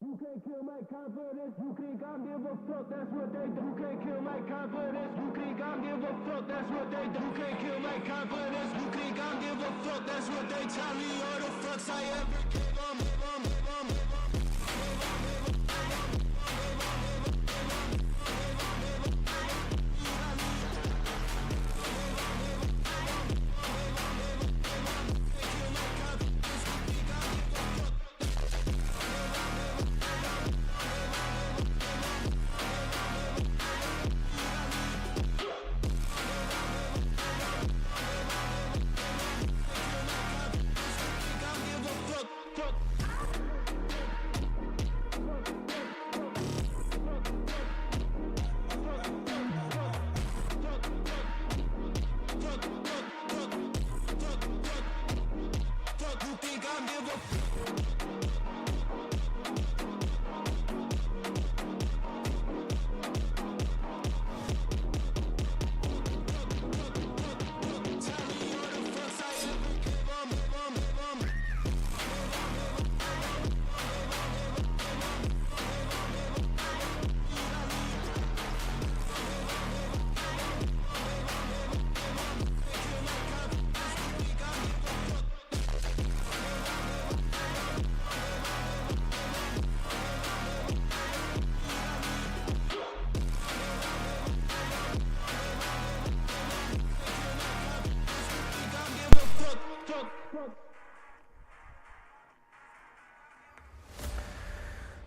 You can't kill my confidence, you think I give a fuck, that's what they do. You can't kill my confidence, you think I give a fuck, that's what they do. You can't kill my confidence, you think I give a fuck, that's what they tell me. All the fucks I ever gave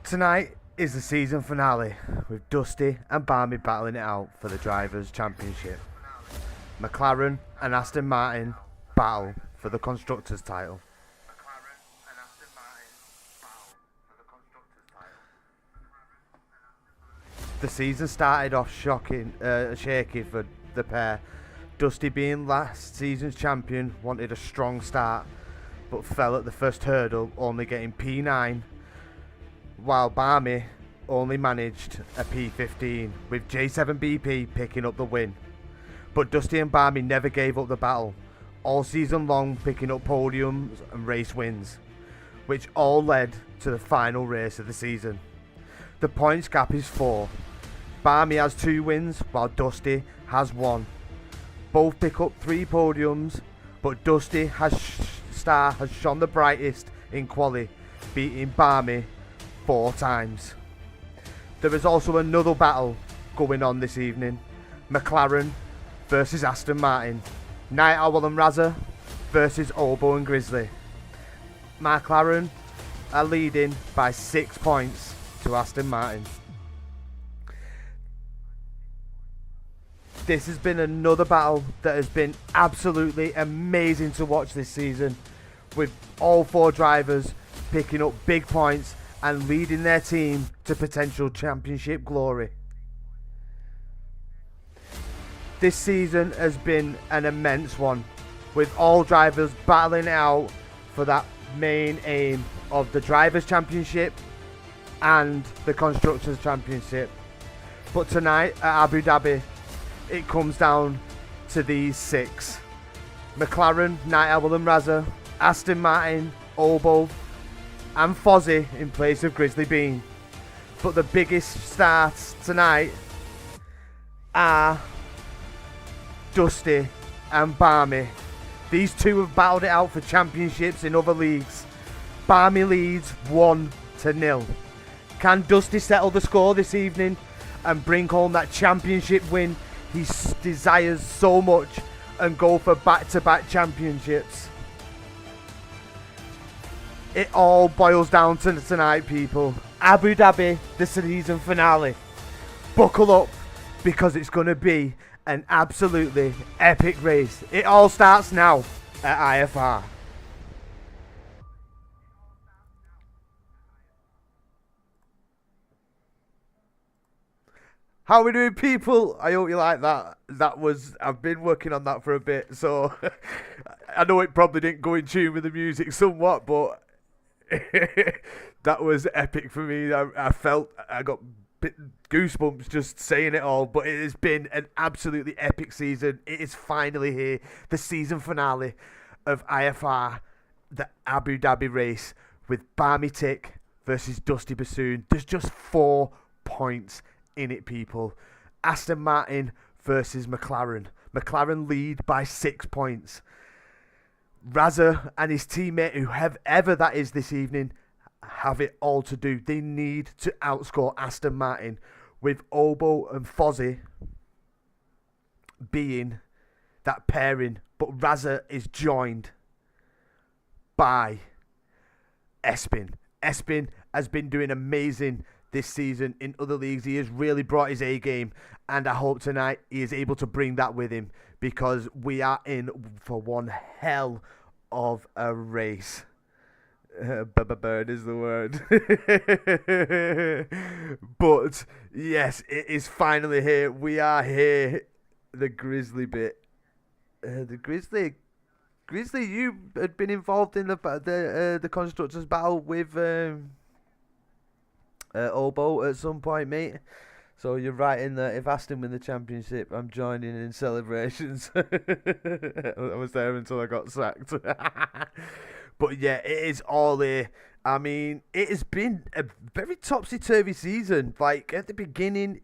Tonight is the season finale, with Dusty and Barmy battling it out for the Drivers' Championship. McLaren and Aston Martin battle for the Constructors' title. The season started off shaky for the pair. Dusty, being last season's champion, wanted a strong start, but fell at the first hurdle, only getting P9, while Barmy only managed a P15, with J7BP picking up the win. But Dusty and Barmy never gave up the battle, all season long picking up podiums and race wins, which all led to the final race of the season. The points gap is 4. Barmy has 2 wins, while Dusty has 1. Both pick up 3 podiums, but Dusty has shone the brightest in quali, beating Barmy 4 times. There is also another battle going on this evening: McLaren versus Aston Martin, Night Owl and Razza versus Obo and Grizzly. McLaren are leading by 6 points to Aston Martin. This has been another battle that has been absolutely amazing to watch this season, with all 4 drivers picking up big points and leading their team to potential championship glory. This season has been an immense one, with all drivers battling it out for that main aim of the Drivers' Championship and the Constructors' Championship. But tonight at Abu Dhabi, it comes down to these 6. McLaren, Night Owl and Razza, Aston Martin, Obo and Fozzie in place of Grizzly Bean. But the biggest stars tonight are Dusty and Barmy. These 2 have battled it out for championships in other leagues. Barmy leads 1-0. Can Dusty settle the score this evening and bring home that championship win he desires so much and go for back-to-back championships? It all boils down to tonight, people. Abu Dhabi, the season finale. Buckle up, because it's going to be an absolutely epic race. It all starts now at IFR. How are we doing, people? I hope you like that. I've been working on that for a bit, so I know it probably didn't go in tune with the music somewhat, but that was epic for me. I got goosebumps just saying it all, but it has been an absolutely epic season. It is finally here, the season finale of IFR, the Abu Dhabi race, with Barmy Tick versus Dusty Bassoon. There's just 4 points in it, people. Aston Martin versus McLaren. McLaren lead by 6 points. Razza and his teammate, whoever that is this evening, have it all to do. They need to outscore Aston Martin, with Obo and Fozzie being that pairing. But Razza is joined by Espin. Espin has been doing amazing this season in other leagues. He has really brought his A game, and I hope tonight he is able to bring that with him, because we are in for one hell of a race. Bird is the word. But yes, it is finally here. We are here. The Grizzly bit. The Grizzly, you had been involved in the constructors battle with Obo at some point, mate. So you're right in that if Aston win the championship, I'm joining in celebrations. I was there until I got sacked. But yeah, it is all here. I mean, it has been a very topsy-turvy season. Like, at the beginning,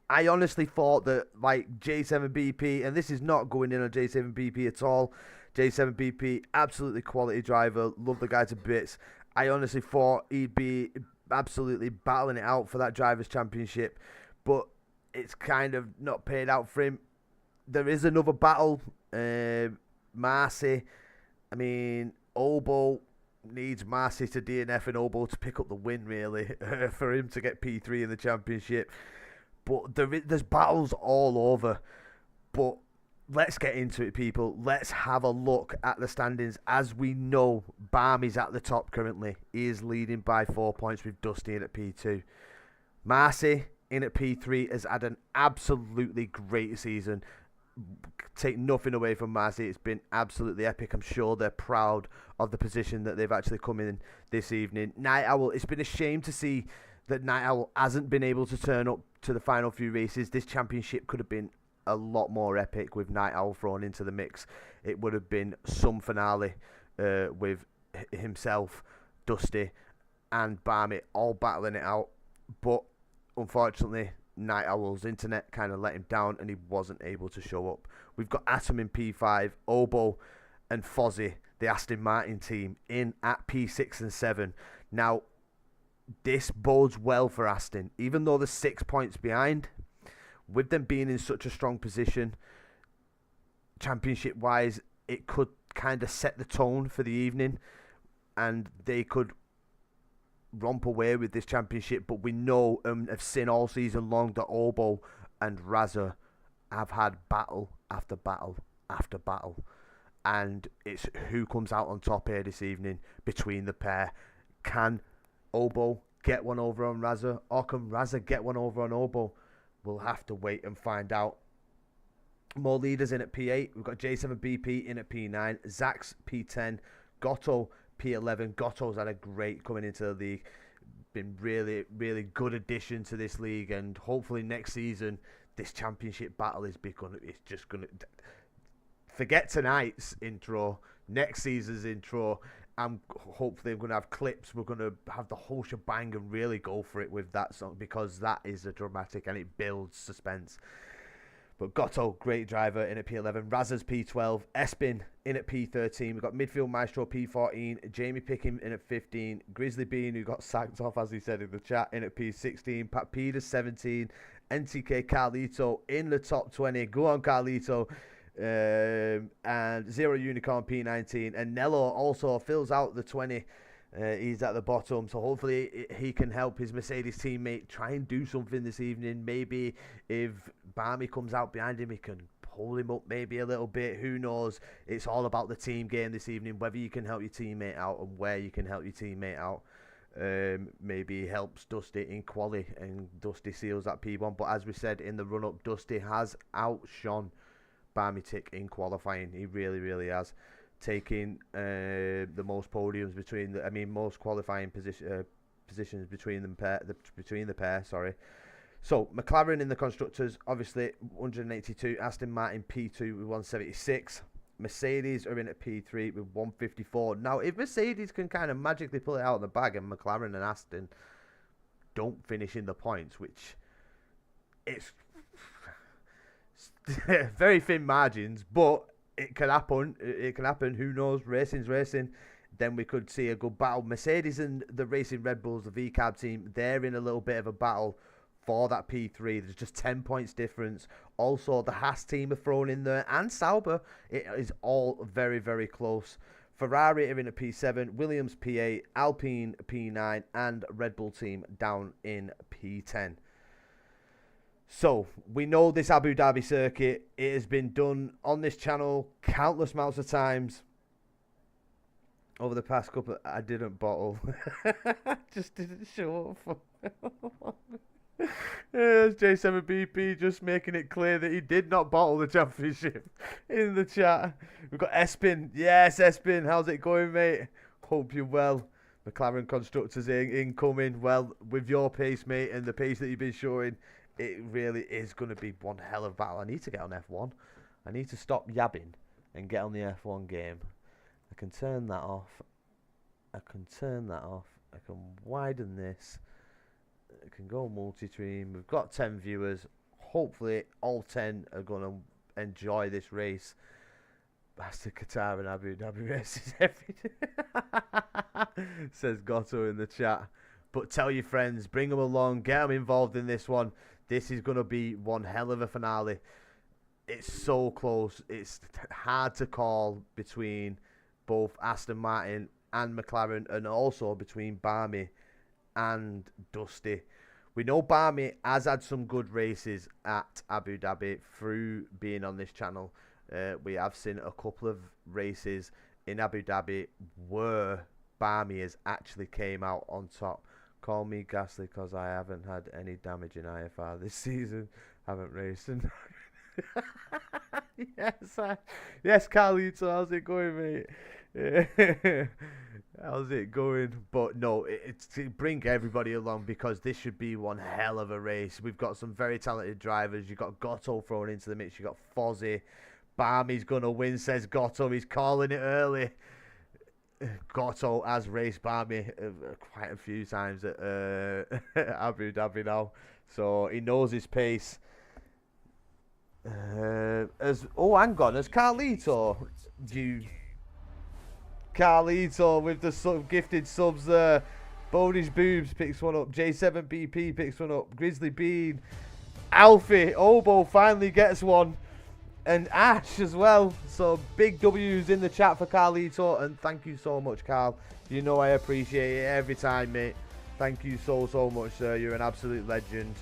I honestly thought that, like, J7BP, and this is not going in on J7BP at all. J7BP, absolutely quality driver. Love the guy to bits. I honestly thought he'd be absolutely battling it out for that Drivers' Championship, but it's kind of not paid out for him. There is another battle. Marcy. I mean, Obo needs Marcy to DNF and Obo to pick up the win, really, for him to get P3 in the championship. But there's battles all over. But let's get into it, people. Let's have a look at the standings. As we know, Barmy's at the top currently. He is leading by 4 points with Dusty in at P2. Marcy in at P3 has had an absolutely great season. Take nothing away from Marcy. It's been absolutely epic. I'm sure they're proud of the position that they've actually come in this evening. Night Owl, it's been a shame to see that Night Owl hasn't been able to turn up to the final few races. This championship could have been a lot more epic with Night Owl thrown into the mix. It would have been some finale with himself, Dusty and Barmy all battling it out. But unfortunately, Night Owl's internet kind of let him down and he wasn't able to show up. We've got Atom in P5, Obo and Fozzie, the Aston Martin team, in at P6 and 7. Now, this bodes well for Aston, even though they're 6 points behind. With them being in such a strong position, championship-wise, it could kind of set the tone for the evening and they could romp away with this championship. But we know have seen all season long that Obo and Razza have had battle after battle after battle. And it's who comes out on top here this evening between the pair. Can Obo get one over on Raza, or can Raza get one over on Obo? We'll have to wait and find out. More leaders in at P8. We've got J7BP in at P9. Zax P10. Gotto P11. Gotto's had a great coming into the league. Been really, really good addition to this league, and hopefully next season this championship battle is just gonna forget tonight's intro. Next season's intro, hopefully I'm gonna have clips. We're gonna have the whole shebang and really go for it with that song, because that is a dramatic and it builds suspense. But Gotto, great driver, in at P11. Razza's P12. Espin in at P13. We've got midfield maestro P14. Jamie Pickham in at 15. Grizzly Bean, who got sacked off, as he said in the chat, in at P16. Pat Peters, 17. NTK Carlito in the top 20. Go on, Carlito. And Zero Unicorn P19. And Nello also fills out the 20. He's at the bottom, so hopefully he can help his Mercedes teammate try and do something this evening. Maybe if Barmy comes out behind him, he can pull him up maybe a little bit. Who knows? It's all about the team game this evening, whether you can help your teammate out and where you can help your teammate out. Maybe he helps Dusty in quali and Dusty seals that P1. But as we said in the run-up, Dusty has outshone Barmy Tick in qualifying. He really, really has. Taking the most podiums most qualifying positions between the pair. Sorry. So McLaren in the constructors, obviously 182. Aston Martin P2 with 176. Mercedes are in at P3 with 154. Now, if Mercedes can kind of magically pull it out of the bag, and McLaren and Aston don't finish in the points, which it's very thin margins, but it can happen. It can happen. Who knows? Racing's racing. Then we could see a good battle. Mercedes and the Racing Red Bulls, the VCAB team, they're in a little bit of a battle for that P3. There's just 10 points difference. Also, the Haas team are thrown in there, and Sauber. It is all very, very close. Ferrari are in a P7, Williams P8, Alpine P9, and Red Bull team down in P10. So, we know this Abu Dhabi circuit. It has been done on this channel countless amounts of times over the past couple. I didn't bottle. Just didn't show up. There's J7BP just making it clear that he did not bottle the championship in the chat. We've got Espin. Yes, Espin. How's it going, mate? Hope you're well. McLaren Constructors incoming. Well, with your pace, mate, and the pace that you've been showing, it really is going to be one hell of a battle. I need to get on F1. I need to stop yabbing and get on the F1 game. I can turn that off. I can widen this. I can go multi-stream. We've got 10 viewers. Hopefully, all 10 are going to enjoy this race. Bastard Qatar and Abu Dhabi races every day. Says Gotto in the chat. But tell your friends, bring them along, get them involved in this one. This is going to be one hell of a finale. It's so close. It's hard to call between both Aston Martin and McLaren, and also between Barmy and Dusty. We know Barmy has had some good races at Abu Dhabi through being on this channel. We have seen a couple of races in Abu Dhabi where Barmy has actually came out on top. Call me ghastly because I haven't had any damage in IFR this season. Haven't raced. Yes, Carlito, how's it going, mate? How's it going? But no, it's to bring everybody along, because this should be one hell of a race. We've got some very talented drivers. You've got Gotto thrown into the mix. You've got Fozzy. Barmy's going to win, says Gotto. He's calling it early. Gotto has raced Barmy quite a few times at Abu Dhabi now, so he knows his pace. Hang on, as Carlito with the gifted subs there. Bonish Boobs picks one up. J7BP picks one up. Grizzly Bean, Alfie, Obo finally gets one. And Ash as well. So big W's in the chat for Carlito, and thank you so much, Carl. You know I appreciate it every time, mate. Thank you so much, sir. You're an absolute legend.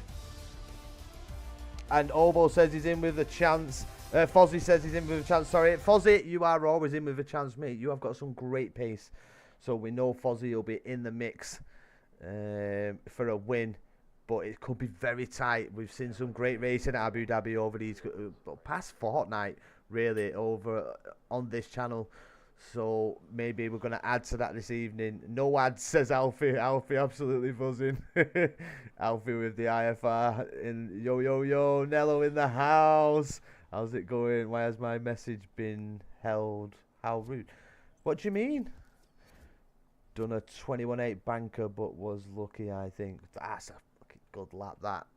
And Obo says he's in with a chance. Fozzie says he's in with a chance. Sorry, Fozzie, you are always in with a chance, mate. You have got some great pace. So we know Fozzie will be in the mix for a win. But it could be very tight. We've seen some great racing at Abu Dhabi over these past fortnight, really, over on this channel. So maybe we're going to add to that this evening. No ads, says Alfie. Alfie absolutely buzzing. Alfie with the IFR. Yo, Nello in the house. How's it going? Why has my message been held? How rude. What do you mean? Done a 21.8 banker, but was lucky, I think. That's a fucking good lap, that.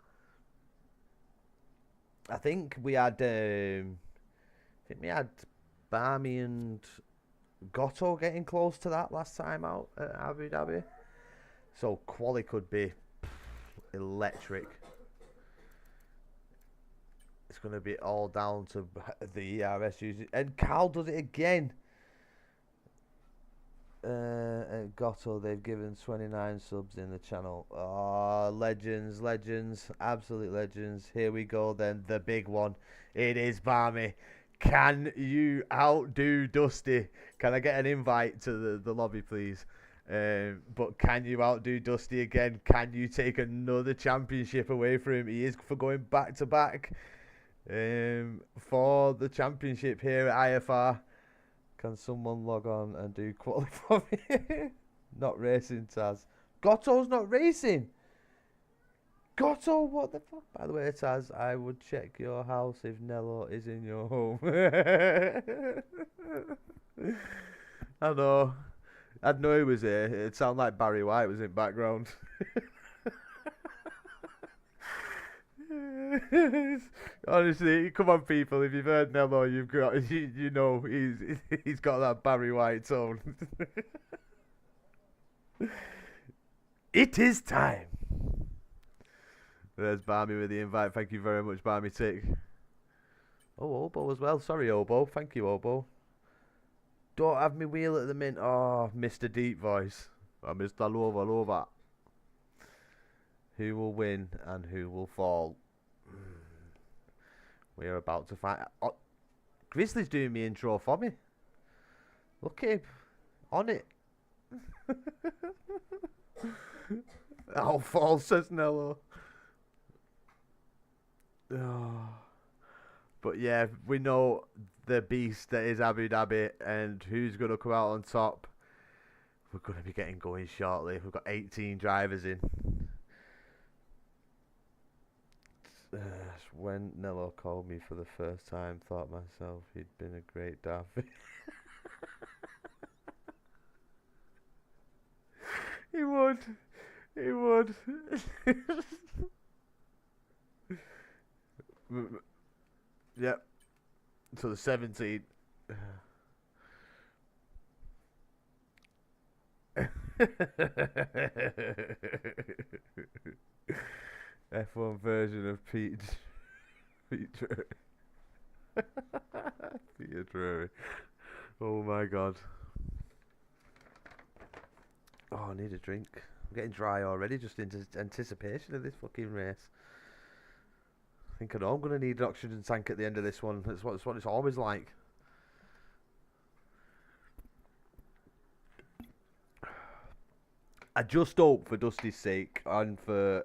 I think we had Barmy and Gotto getting close to that last time out at Abu Dhabi. So quali could be electric. It's going to be all down to the ERS users. And Carl does it again. And Gotto, they've given 29 subs in the channel. Oh, legends, absolute legends. Here we go then, the big one. It is Barmy. Can you outdo Dusty? Can I get an invite to the lobby, please? But can you outdo Dusty again? Can you take another championship away from him? He is for going back to back for the championship here at IFR. Can someone log on and do quality for me? Not racing, Taz. Gotto's not racing. Gotto, what the fuck? By the way, Taz, I would check your house if Nello is in your home. I know. I'd know he was here. It'd sound like Barry White was in background. Honestly, come on, people. If you've heard Nello, you've got you know he's got that Barry White tone. It is time. There's Barmy with the invite. Thank you very much, Barmy Tick. Oh, Obo as well. Sorry, Obo. Thank you, Obo. Don't have me wheel at the mint. Oh, Mr. Deep Voice. Oh, Mr. Lover. Who will win and who will fall? We are about to find. Oh, Grizzly's doing me intro for me. Look at him. On it. I'll fall, says Nello. Oh. But yeah, we know the beast that is Abu Dhabi and who's going to come out on top. We're going to be getting going shortly. We've got 18 drivers in. When Nello called me for the first time, thought myself he'd been a great Daffy. He would. Yep. So the 17. F1 version of Pete Drury. Peter Drury. Oh my god. Oh, I need a drink. I'm getting dry already, just in anticipation of this fucking race. I think I know I'm going to need an oxygen tank at the end of this one. That's what it's always like. I just hope, for Dusty's sake and for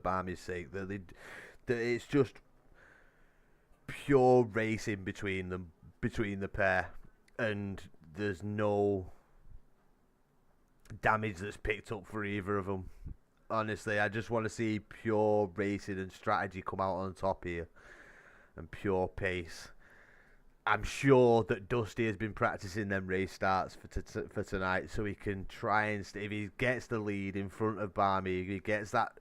Barmy's sake, that it's just pure racing between the pair, and there's no damage that's picked up for either of them. Honestly, I just want to see pure racing and strategy come out on top here, and pure pace. I'm sure that Dusty has been practicing them race starts for tonight, so he can try and if he gets the lead in front of Barmy, he gets that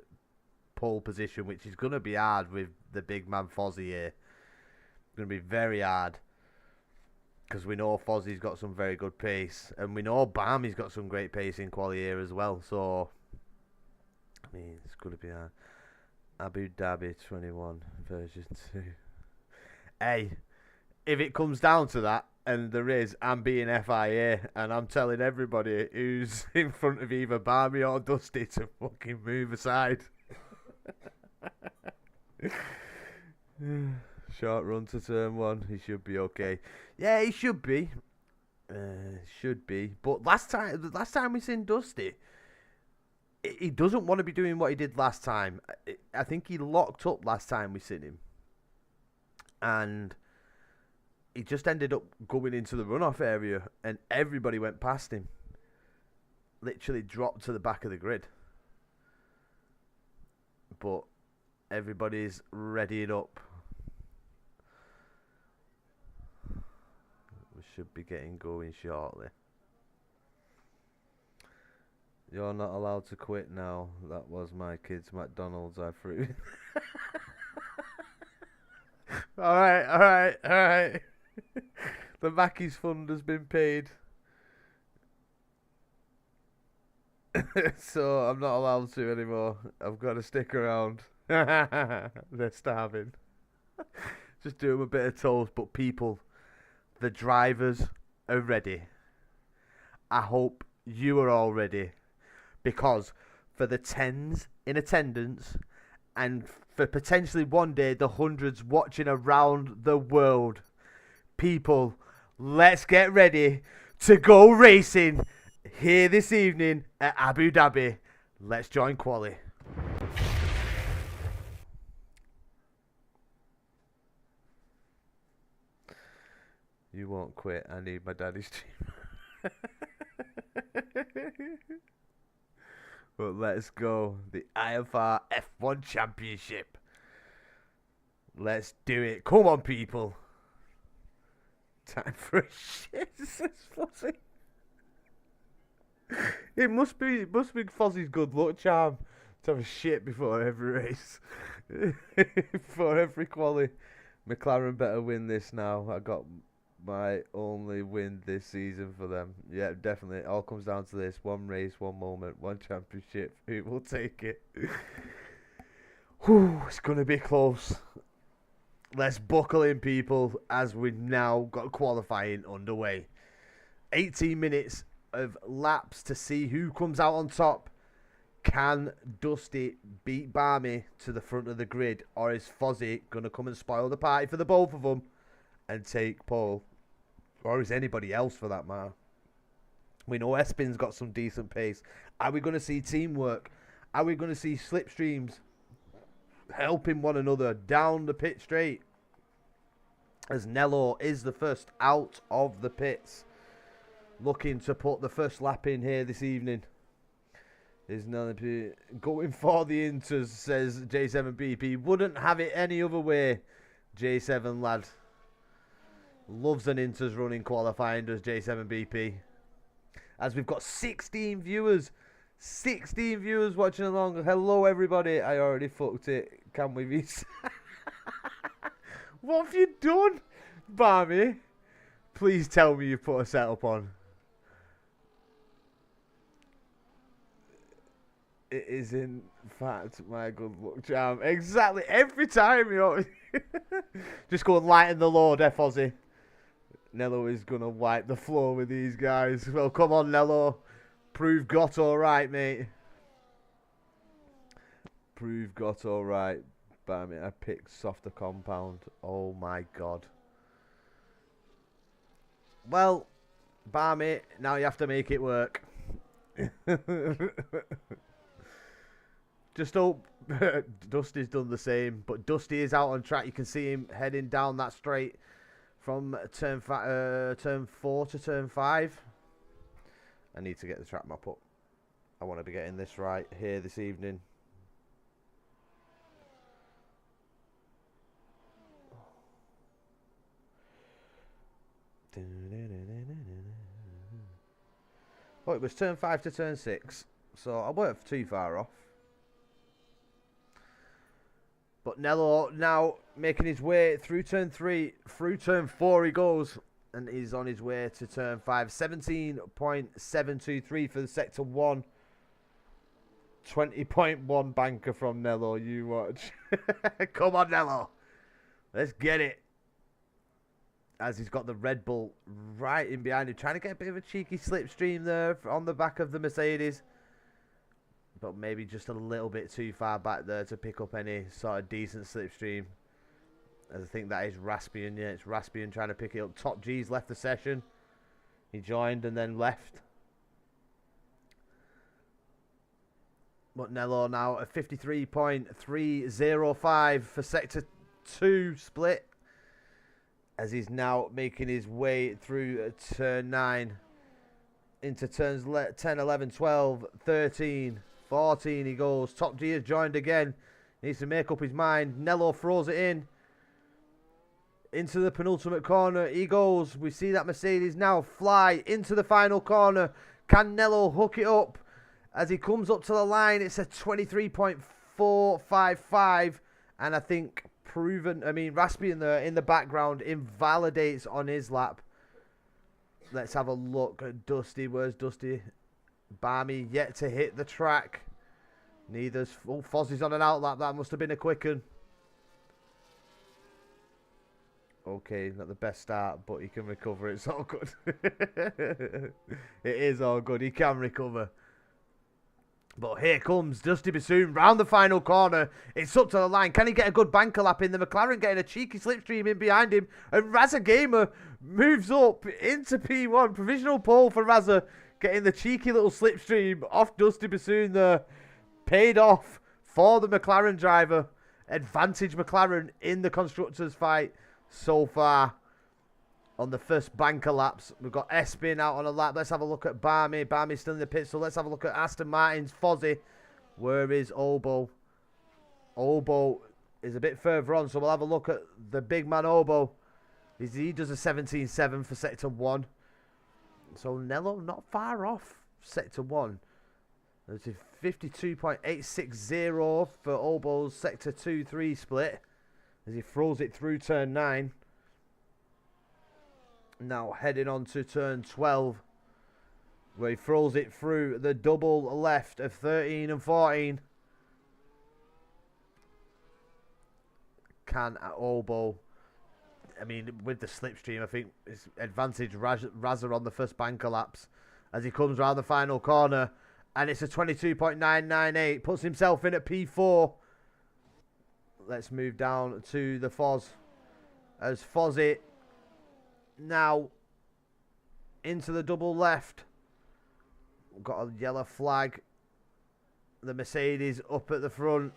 pole position, which is going to be hard with the big man Fozzie here. It's going to be very hard, because we know Fozzie's got some very good pace, and we know Barmy's got some great pace in quali here as well. So, I mean, it's going to be hard. Abu Dhabi 21 version 2. Hey, if it comes down to that, and there is, I'm being FIA, and I'm telling everybody who's in front of either Barmy or Dusty to fucking move aside. Short run to turn one. He should be okay. Yeah, he should be. Should be. But the last time we seen Dusty, he doesn't want to be doing what he did last time. I think he locked up last time we seen him, and he just ended up going into the runoff area, and everybody went past him. Literally dropped to the back of the grid. But everybody's readying up. We should be getting going shortly. You're not allowed to quit now. That was my kids' McDonald's I threw. Alright. The Mackey's fund has been paid. So I'm not allowed to anymore. I've got to stick around. They're starving. Just do them a bit of toast. But people, the drivers are ready. I hope you are all ready. Because for the tens in attendance and for potentially one day the hundreds watching around the world, people, let's get ready to go racing here this evening at Abu Dhabi. Let's join Quali. You won't quit. I need my daddy's team. But let's go. The IFR F1 Championship. Let's do it. Come on, people. Time for a shit, says Fozzie. It must be Fozzie's good luck charm to have a shit before every race. Before every quali. McLaren better win this now. I got my only win this season for them. Yeah, definitely. It all comes down to this. One race, one moment, one championship. Who will take it? Whew, it's going to be close. Let's buckle in, people, as we've now got qualifying underway. 18 minutes of laps to see who comes out on top. Can Dusty beat Barmy to the front of the grid, or is Fozzie going to come and spoil the party for the both of them and take pole? Or is anybody else, for that matter? We know Espin's got some decent pace. Are we going to see teamwork? Are we going to see slipstreams helping one another down the pit straight? As Nello is the first out of the pits, looking to put the first lap in here this evening. Is going for the inters, says J7BP. Wouldn't have it any other way, J7 lad. Loves an inters running qualifying, does J7BP. As we've got 16 viewers. 16 viewers watching along. Hello, everybody. I already fucked it. Can we be... What have you done, Barmy? Please tell me you put a setup on. It is in fact my good luck charm. Exactly. Every time, you know. Just go and lighten the load, Fozzie. Nello is going to wipe the floor with these guys. Well, come on, Nello. Prove got alright, mate. Prove got alright. Barmy, I picked softer compound. Oh my god. Well, Barmy, now you have to make it work. Just hope Dusty's done the same. But Dusty is out on track. You can see him heading down that straight from turn 4 to turn 5. I need to get the track map up. I want to be getting this right here this evening. Oh, it was turn 5 to turn 6. So I weren't too far off. But Nello now making his way through turn 3, through turn 4 he goes, and he's on his way to turn 5. 17.723 for the sector 1. 20.1 banker from Nello, you watch. Come on, Nello. Let's get it. As he's got the Red Bull right in behind him, trying to get a bit of a cheeky slipstream there on the back of the Mercedes. but maybe just a little bit too far back there to pick up any sort of decent slipstream. As I think that is Raspian. Yeah, it's Raspian trying to pick it up. Top G's left the session. He joined and then left. But Nello now at 53.305 for Sector 2 split. As he's now making his way through turn 9. Into turns 10, 11, 12, 13, 14 he goes. Top G has joined again. Needs to make up his mind. Nello throws it in. Into the penultimate corner he goes. We see that Mercedes now fly into the final corner. Can Nello hook it up? As he comes up to the line, it's a 23.455. And I think Raspian there in the background invalidates on his lap. Let's have a look at Dusty. Where's Dusty? Barmy yet to hit the track. Neither's... Oh, Fozzie's on an outlap. That must have been a quick one. Okay, not the best start, but he can recover. It's all good. It is all good. He can recover. But here comes Dusty Bassoon round the final corner. It's up to the line. Can he get a good banker lap in? The McLaren getting a cheeky slipstream in behind him. And Raza Gamer moves up into P1. Provisional pole for Raza. Getting the cheeky little slipstream off Dusty Bassoon there. Paid off for the McLaren driver. Advantage McLaren in the constructors fight so far. On the first banker laps, we've got Espin out on a lap. Let's have a look at Barmy. Barmy's still in the pit, so let's have a look at Aston Martin's Fozzie. Where is Obo? Obo is a bit further on, so we'll have a look at the big man Obo. He does a 17.7 for Sector 1. So Nello not far off Sector 1. There's a 52.860 for Obo's Sector 2-3 split. As he throws it through turn 9. Now heading on to turn 12, where he throws it through the double left of 13 and 14. Can Obo, with the slipstream, I think it's advantage Raza on the first banker laps as he comes round the final corner, and it's a 22.998, puts himself in at P4. Let's move down to the Foz as Fozzie now into the double left. We've got a yellow flag. The Mercedes up at the front.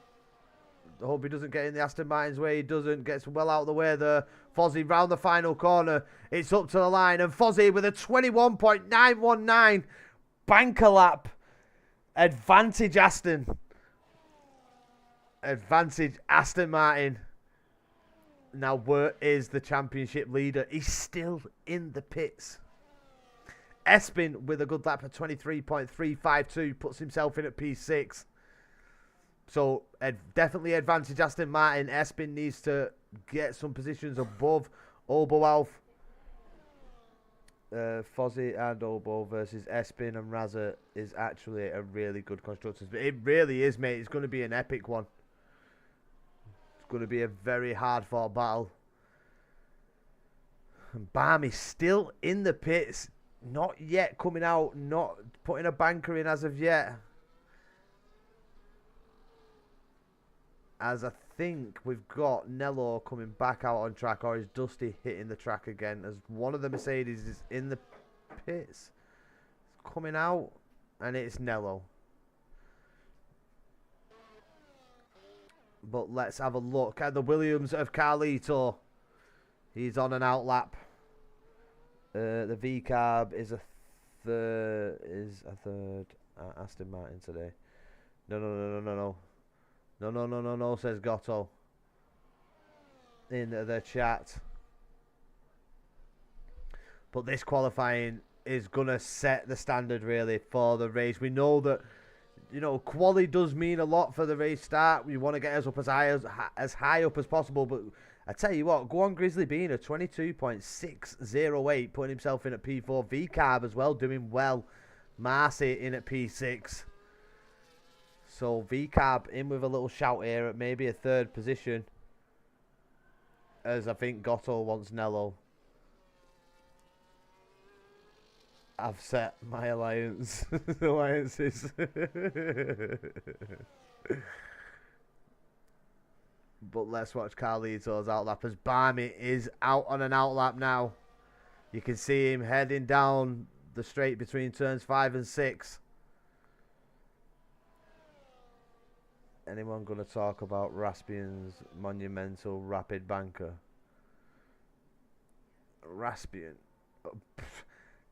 I hope he doesn't get in the Aston Martin's way. He doesn't. Gets well out of the way there. Fozzie round the final corner. It's up to the line. And Fozzie with a 21.919 banker lap. Advantage Aston. Advantage Aston Martin. Now, where is the championship leader? He's still in the pits. Espin with a good lap at 23.352 puts himself in at P6. So, definitely advantage Aston Martin. Espin needs to get some positions above Obo Alf. Fozzie and Obo versus Espin and Raza is actually a really good constructors. But it really is, mate. It's going to be an epic one. Going to be a very hard fought battle. Barmy still in the pits, not yet coming out, not putting a banker in as of yet. As I think we've got Nello coming back out on track, or is Dusty hitting the track again? As one of the Mercedes is in the pits, it's coming out, and it's Nello. But let's have a look at the Williams of Carlito. He's on an outlap. The V-carb is a third. Aston Martin today. No, says Gotto. In the chat. But this qualifying is going to set the standard, really, for the race. We know that, quali does mean a lot for the race start. We want to get us up as high up as possible. But I tell you what, go on Grizzly Bean, a 22.608, putting himself in at P4. V-carb as well, doing well. Marcy in at P6. So V-carb in with a little shout here at maybe a third position. As I think Gotto wants Nello. I've set my alliances. But let's watch Carlito's outlap as Barmy is out on an outlap now. You can see him heading down the straight between turns 5 and 6. Anyone going to talk about Raspian's monumental rapid banker? Raspian.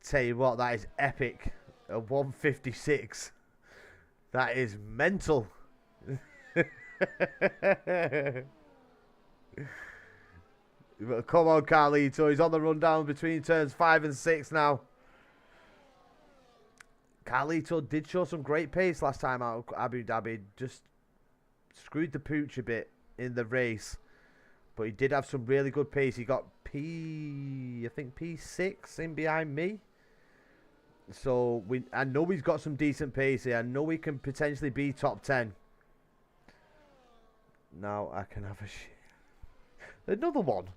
Tell you what, that is epic. A 156. That is mental. Come on, Carlito. He's on the run down between turns 5 and 6 now. Carlito did show some great pace last time out of Abu Dhabi. Just screwed the pooch a bit in the race. But he did have some really good pace. He got I think P6 in behind me. So I know he's got some decent pace here. I know he can potentially be top 10. Now I can have another one.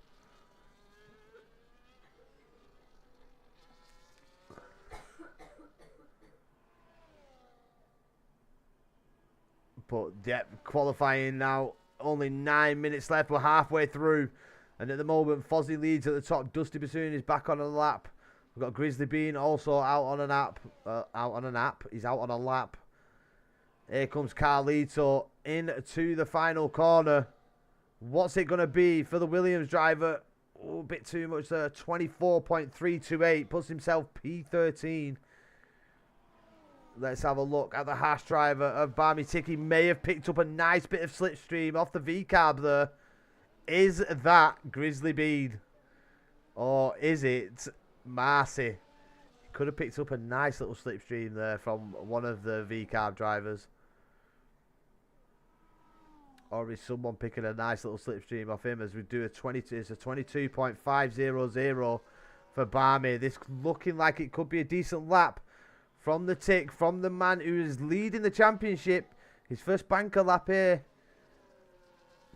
But yeah, qualifying now. Only 9 minutes left. We're halfway through. And at the moment, Fozzie leads at the top. Dusty Bassoon is back on a lap. We've got Grizzly Bean also out on an app. He's out on a lap. Here comes Carlito into the final corner. What's it going to be for the Williams driver? Oh, a bit too much there. 24.328. Puts himself P13. Let's have a look at the Haas driver of Barmy Tiki. May have picked up a nice bit of slipstream off the V-carb there. Is that Grizzly Bean? Or is it Marcy? He could have picked up a nice little slipstream there from one of the V-carb drivers. Or is someone picking a nice little slipstream off him as we do a 22? It's a 22.500 for Barmy. This looking like it could be a decent lap from the tick, from the man who is leading the championship. His first banker lap here.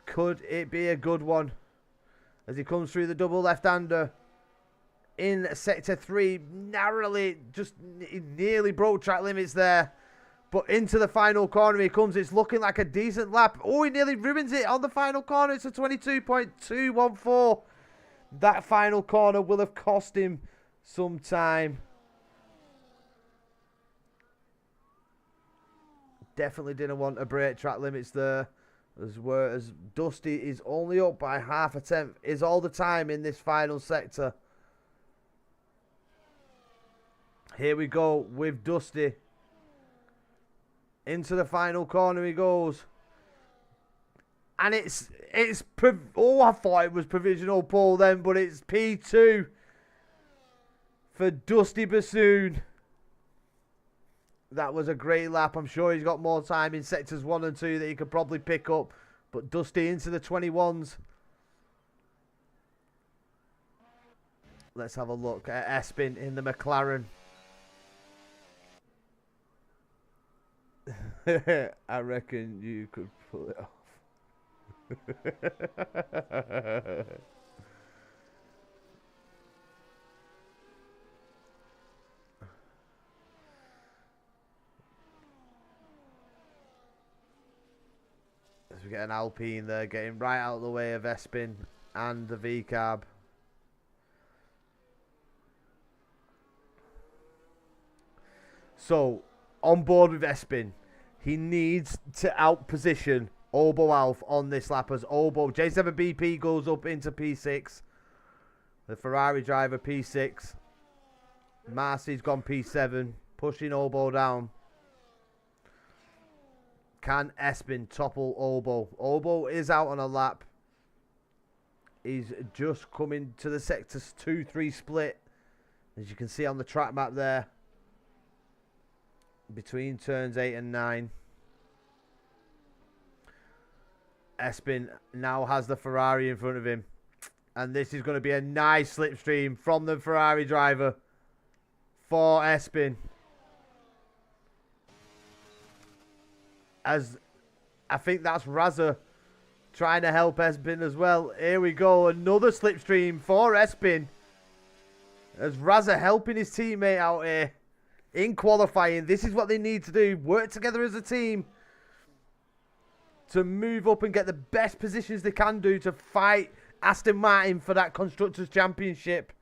Could it be a good one? As he comes through the double left-hander in sector 3. Narrowly, just nearly broke track limits there. But into the final corner he comes. It's looking like a decent lap. Oh, he nearly ruins it on the final corner. It's a 22.214. That final corner will have cost him some time. Definitely didn't want to break track limits there. Whereas Dusty is only up by half a tenth. Is all the time in this final sector. Here we go with Dusty. Into the final corner he goes. And I thought it was provisional pole then, but it's P2 for Dusty Bassoon. That was a great lap. I'm sure he's got more time in sectors 1 and 2 that he could probably pick up. But Dusty into the 21s. Let's have a look at Espin in the McLaren. I reckon you could pull it off. As we get an Alpine there, getting right out of the way of Espin and the V-carb. So, on board with Espin, he needs to outposition Obo Alf on this lap as Obo. J7BP goes up into P6. The Ferrari driver P6. Marcy's gone P7, pushing Obo down. Can Espin topple Obo? Obo is out on a lap. He's just coming to the sectors 2-3 split. As you can see on the track map there. Between turns 8 and 9. Espin now has the Ferrari in front of him. And this is going to be a nice slipstream from the Ferrari driver for Espin. As I think that's Raza trying to help Espin as well. Here we go. Another slipstream for Espin. As Raza helping his teammate out here in qualifying. This is what they need to do. Work together as a team to move up and get the best positions they can do to fight Aston Martin for that Constructors' Championship.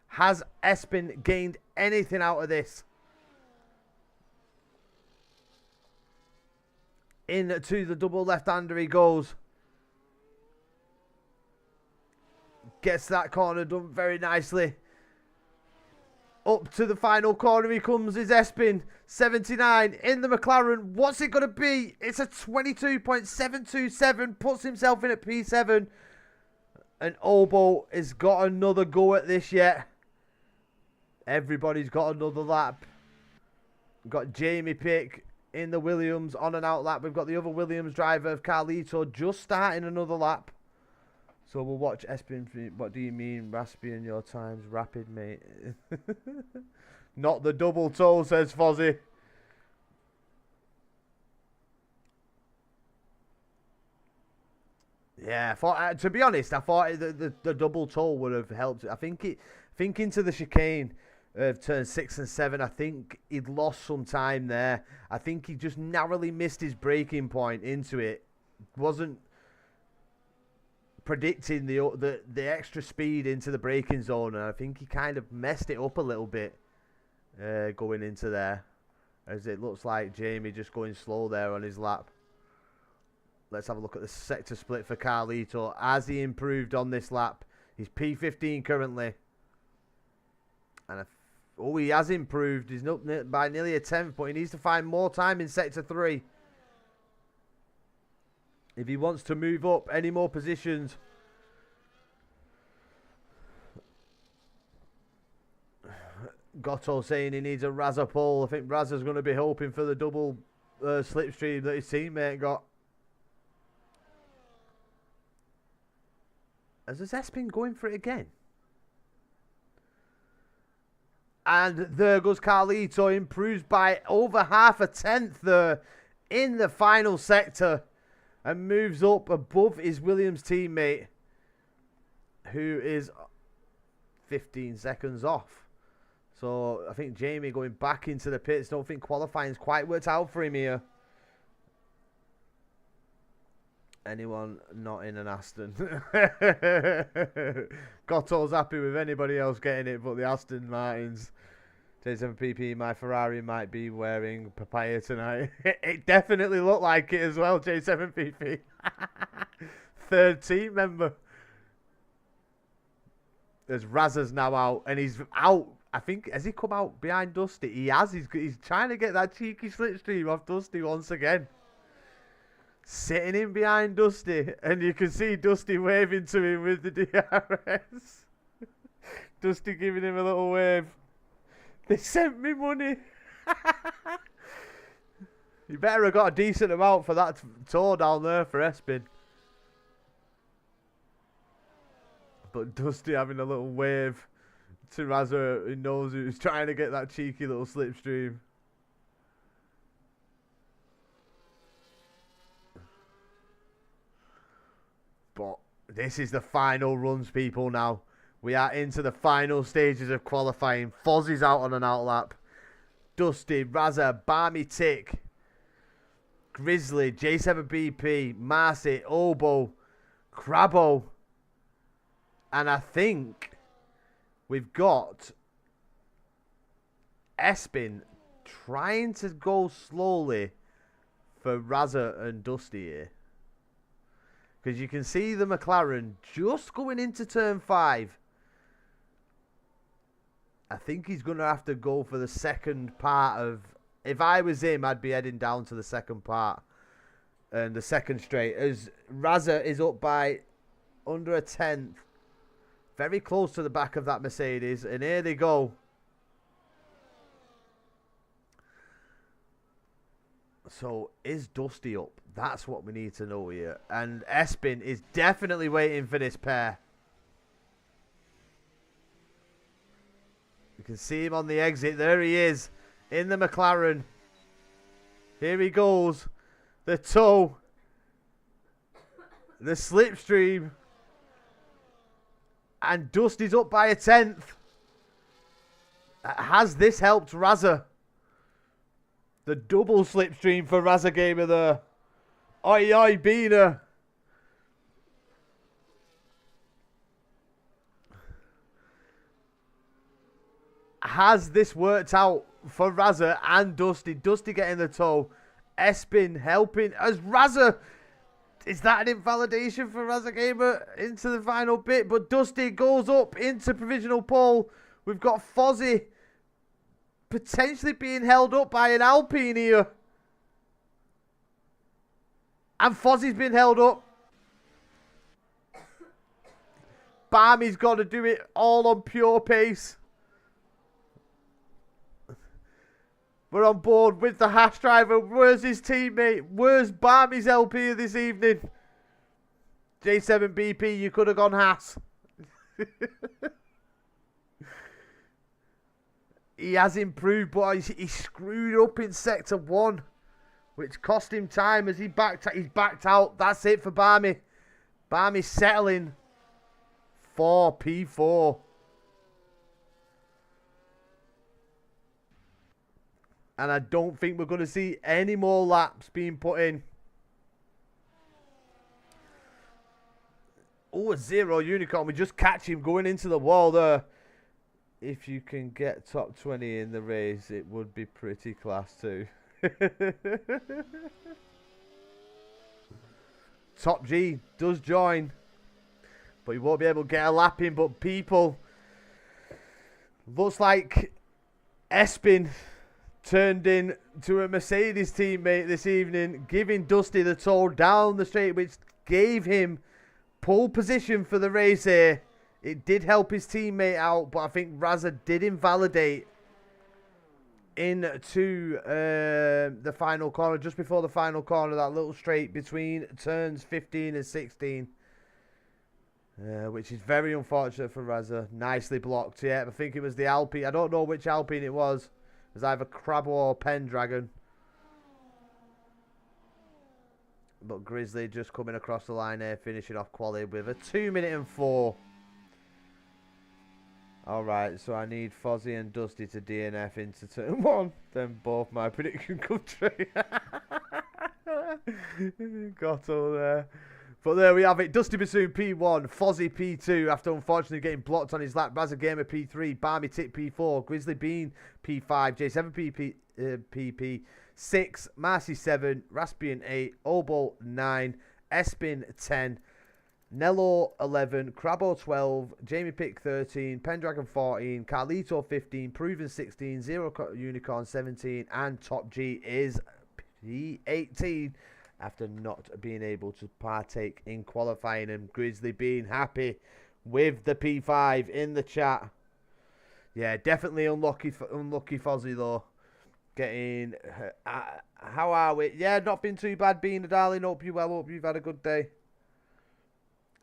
Has Espin gained anything out of this? Into the double left-hander he goes. Gets that corner done very nicely. Up to the final corner he comes, is Espin. 79 in the McLaren. What's it going to be? It's a 22.727. Puts himself in at P7. And Obo has got another go at this yet. Everybody's got another lap. We've got Jamie Pick in the Williams on and out lap. We've got the other Williams driver, Carlito, just starting another lap. So we'll watch Espin. What do you mean, raspy in your times? Rapid, mate. Not the double toe, says Fozzie. Yeah, to be honest, I thought the double toe would have helped. I think into the chicane of turn 6 and 7, I think he'd lost some time there. I think he just narrowly missed his braking point into it. Wasn't predicting the extra speed into the braking zone, and I think he kind of messed it up a little bit going into there, as it looks like Jamie just going slow there on his lap. Let's have a look at the sector split for Carlito. Has he improved on this lap? He's P15 currently. And he has improved. He's up by nearly a 10th, but he needs to find more time in sector 3. If he wants to move up any more positions. Gotto saying he needs a Raza pole. I think Raza's going to be hoping for the double slipstream that his teammate got. Has Espin going for it again? And there goes Carlito, improves by over half a tenth there in the final sector. And moves up above his Williams teammate, who is 15 seconds off. So I think Jamie going back into the pits. Don't think qualifying's quite worked out for him here. Anyone not in an Aston? Gotto's happy with anybody else getting it, but the Aston Martins. J7PP, my Ferrari might be wearing papaya tonight. It definitely looked like it as well, J7PP. Third team member. There's Raza's now out, and he's out. I think, has he come out behind Dusty? He has. He's trying to get that cheeky slipstream off Dusty once again. Sitting in behind Dusty, and you can see Dusty waving to him with the DRS. Dusty giving him a little wave. They sent me money. You better have got a decent amount for that tour down there for Espin. But Dusty having a little wave to Raza, who knows who's trying to get that cheeky little slipstream. But this is the final runs, people, now. We are into the final stages of qualifying. Fozzie's out on an outlap. Dusty, Raza, Barmy Tick, Grizzly, J7BP, Marcy, Obo, Crabbo. And I think we've got Espin trying to go slowly for Raza and Dusty here. Because you can see the McLaren just going into turn 5. I think he's going to have to go for the second part of... If I was him, I'd be heading down to the second part. And the second straight. As Raza is up by under a 10th. Very close to the back of that Mercedes. And here they go. So, is Dusty up? That's what we need to know here. And Espin is definitely waiting for this pair. You can see him on the exit. There he is. In the McLaren. Here he goes. The toe. The slipstream. And Dusty's up by a 10th. Has this helped Raza? The double slipstream for Raza Gamer there. Oi, oi, Bina. Has this worked out for Raza and Dusty? Dusty getting the toe. Espin helping as Raza. Is that an invalidation for Raza Gamer into the final bit? But Dusty goes up into provisional pole. We've got Fozzie potentially being held up by an Alpine here. And Fozzie's been held up. Barmy's got to do it all on pure pace. We're on board with the Hash driver. Where's his teammate? Where's Barmy's LP this evening? J7BP, you could have gone Haas. He has improved, but he screwed up in Sector 1, which cost him time as he's backed out. That's it for Barmy. Barmy settling for P4. And I don't think we're going to see any more laps being put in. Oh, a 0 unicorn. We just catch him going into the wall there. If you can get top 20 in the race, it would be pretty class too. Top G does join, but he won't be able to get a lap in. But people, looks like Espin turned in to a Mercedes teammate this evening, giving Dusty the tow down the straight, which gave him pole position for the race here. It did help his teammate out, but I think Raza did invalidate into the final corner, just before the final corner, that little straight between turns 15 and 16. Which is very unfortunate for Raza. Nicely blocked, yeah. I think it was the Alpine. I don't know which Alpine it was. It was either Crab or Pendragon. But Grizzly just coming across the line here, finishing off quali with a 2-minute and 4. Alright, so I need Fozzie and Dusty to DNF into turn 1. Then both my prediction come true. Got all there. But there we have it. Dusty Bassoon P1, Fozzie P2 after unfortunately getting blocked on his lap. Raza Gamer P3, Barmy Tick P4, Grizzly Bean P5, J7 PP 6, Marcy 7, Raspian 8, Obo 9, Espin 10, Nello 11, Crabbo 12, Jamie Pick 13, Pendragon 14, Carlito 15, Proven 16, Zero Unicorn 17, and Top G is P18 after not being able to partake in qualifying, and Grizzly being happy with the P5 in the chat. Yeah, definitely unlucky Fozzie though. Getting how are we? Yeah, not been too bad, being a darling. Hope you well. Hope you've had a good day.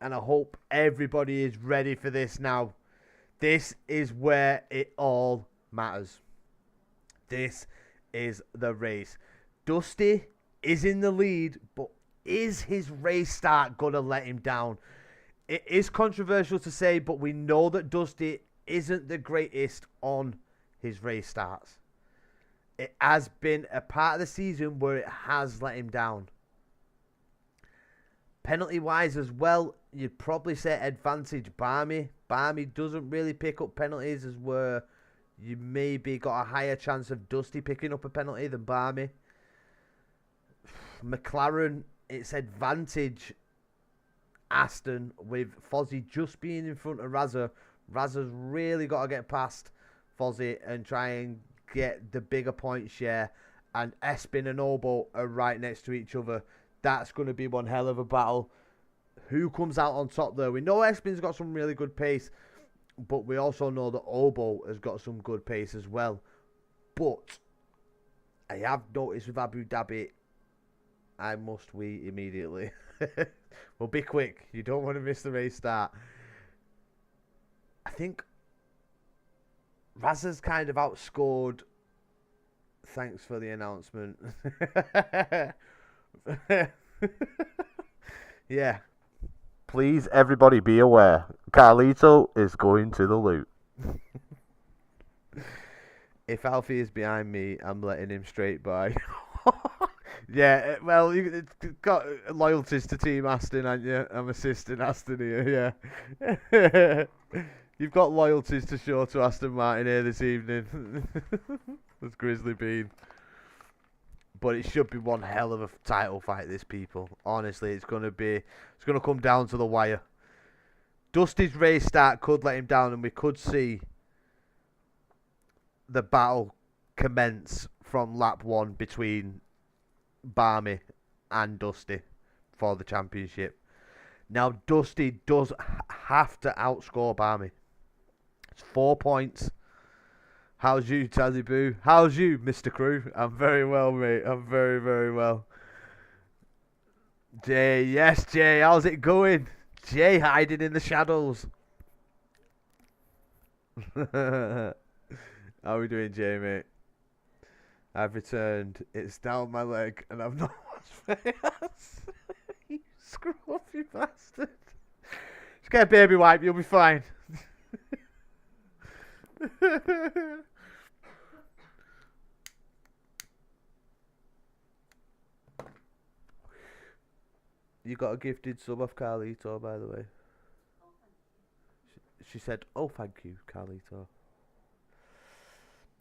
And I hope everybody is ready for this now. This is where it all matters. This is the race. Dusty is in the lead, but is his race start going to let him down? It is controversial to say, but we know that Dusty isn't the greatest on his race starts. It has been a part of the season where it has let him down. Penalty-wise as well, you'd probably say advantage Barmy. Barmy doesn't really pick up penalties, as where you maybe got a higher chance of Dusty picking up a penalty than Barmy. McLaren, it's advantage Aston, with Fozzie just being in front of Raza. Raza's really got to get past Fozzie and try and get the bigger point share. And Espin and Obo are right next to each other. That's going to be one hell of a battle. Who comes out on top there? We know Espin's got some really good pace, but we also know that Obo has got some good pace as well. But I have noticed with Abu Dhabi, I must wee immediately. Well, be quick. You don't want to miss the race start. I think Raza's kind of outscored. Thanks for the announcement. Yeah. Please, everybody, be aware. Carlito is going to the loot. If Alfie is behind me, I'm letting him straight by. Yeah, well, you've got loyalties to Team Aston, haven't you? I'm assisting Aston here, yeah. You've got loyalties to show to Aston Martin here this evening. With Grizzly Bean. But it should be one hell of a title fight, this, people. Honestly, it's gonna come down to the wire. Dusty's race start could let him down, and we could see the battle commence from lap 1 between Barmy and Dusty for the championship. Now, Dusty does have to outscore Barmy. It's 4 points. How's you, Tazzy Boo? How's you, Mr. Crew? I'm very well, mate. I'm very, very well. Jay, yes, Jay. How's it going? Jay hiding in the shadows. How are we doing, Jay, mate? I've returned. It's down my leg, and I've not washed my ass. You scruffy bastard. Just get a baby wipe. You'll be fine. You got a gifted sub off Carlito, by the way. She said, "Oh, thank you, Carlito."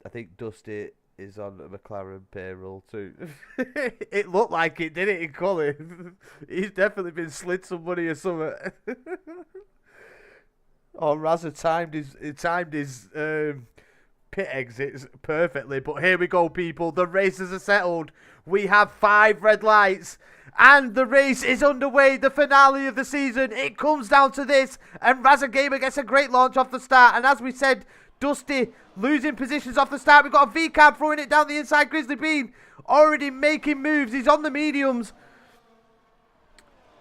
I think Dusty is on a McLaren payroll too. It looked like it, didn't it, in Colin? He's definitely been slid some money or something. Oh, Razza timed his pit exits perfectly. But here we go, people. The races are settled. We have 5 red lights. And the race is underway, the finale of the season. It comes down to this, and Razza Gamer gets a great launch off the start. And as we said, Dusty losing positions off the start. We've got a V-cab throwing it down the inside. Grizzly Bean already making moves. He's on the mediums.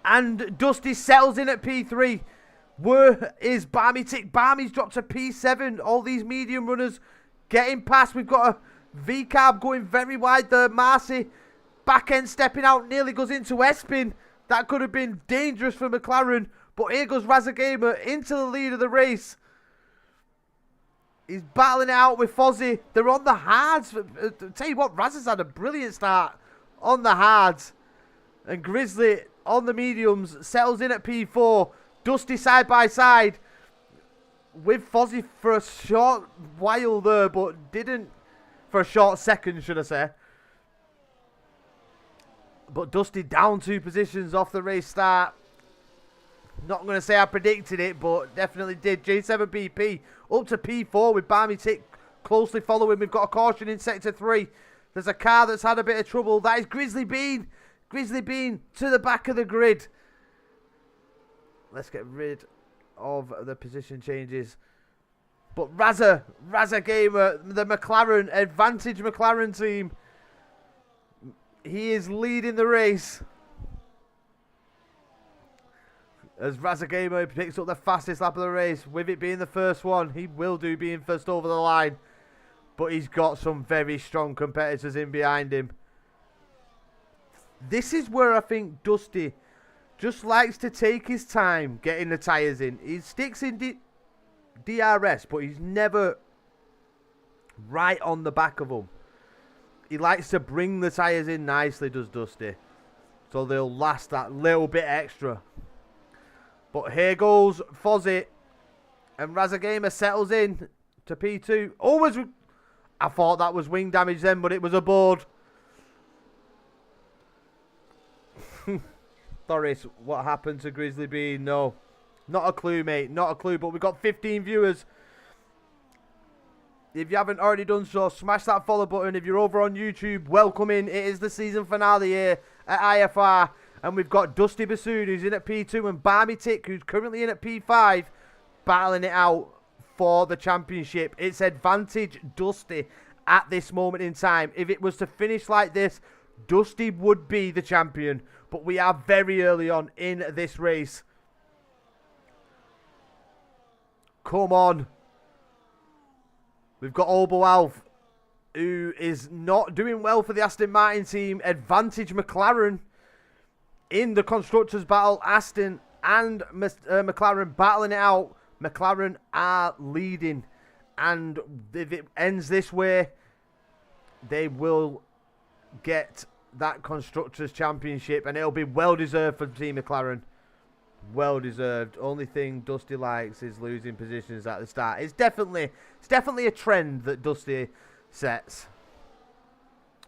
And Dusty settles in at P3. Where is Barmy Tick? Barmy's dropped to P7. All these medium runners getting past. We've got a V-cab going very wide there. Marcy back end stepping out, nearly goes into S-spin. That could have been dangerous for McLaren. But here goes Razza Gamer into the lead of the race. He's battling it out with Fozzie. They're on the hards. Tell you what, Razza's had a brilliant start on the hards. And Grizzly on the mediums settles in at P4. Dusty side by side with Fozzie for a short while there, but didn't for a short second, should I say. But Dusty down 2 positions off the race start. Not going to say I predicted it, but definitely did. J7BP up to P4 with Barmy Tick closely following. We've got a caution in Sector 3. There's a car that's had a bit of trouble. That is Grizzly Bean. Grizzly Bean to the back of the grid. Let's get rid of the position changes. But Razza Gamer, the McLaren, Advantage McLaren team. He is leading the race. As Razza Gamer picks up the fastest lap of the race, with it being the first one, he will do being first over the line. But he's got some very strong competitors in behind him. This is where I think Dusty just likes to take his time getting the tyres in. He sticks in DRS, but he's never right on the back of them. He likes to bring the tyres in nicely, does Dusty. So they'll last that little bit extra. But here goes Fozzie. And Razza Gamer settles in to P2. Always, I thought that was wing damage then, but it was a board. Doris, what happened to Grizzly Bean? No. Not a clue, mate. Not a clue. But we've got 15 viewers. If you haven't already done so, smash that follow button. If you're over on YouTube, welcome in. It is the season finale here at IFR. And we've got Dusty Bassoon, who's in at P2, and Barmy Tick, who's currently in at P5, battling it out for the championship. It's advantage Dusty at this moment in time. If it was to finish like this, Dusty would be the champion. But we are very early on in this race. Come on. We've got Obo Alf, who is not doing well for the Aston Martin team. Advantage McLaren in the Constructors' battle. Aston and McLaren battling it out. McLaren are leading And if it ends this way, they will get that Constructors' Championship, and it'll be well-deserved for Team McLaren. Well-deserved. Only thing Dusty likes is losing positions at the start. It's definitely a trend that Dusty sets.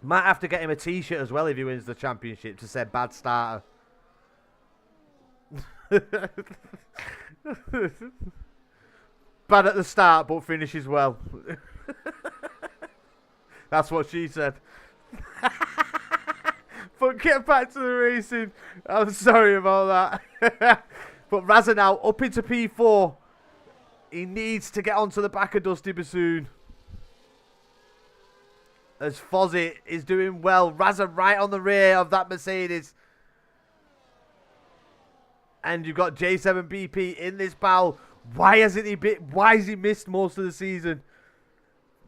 Might have to get him a T-shirt as well if he wins the championship to say bad starter. Bad at the start, but finishes well. That's what she said. But get back to the racing. I'm sorry about that. But Razza now up into P4. He needs to get onto the back of Dusty Bassoon. As Fozzie is doing well. Razza right on the rear of that Mercedes. And you've got J7BP in this battle. Why has he missed most of the season?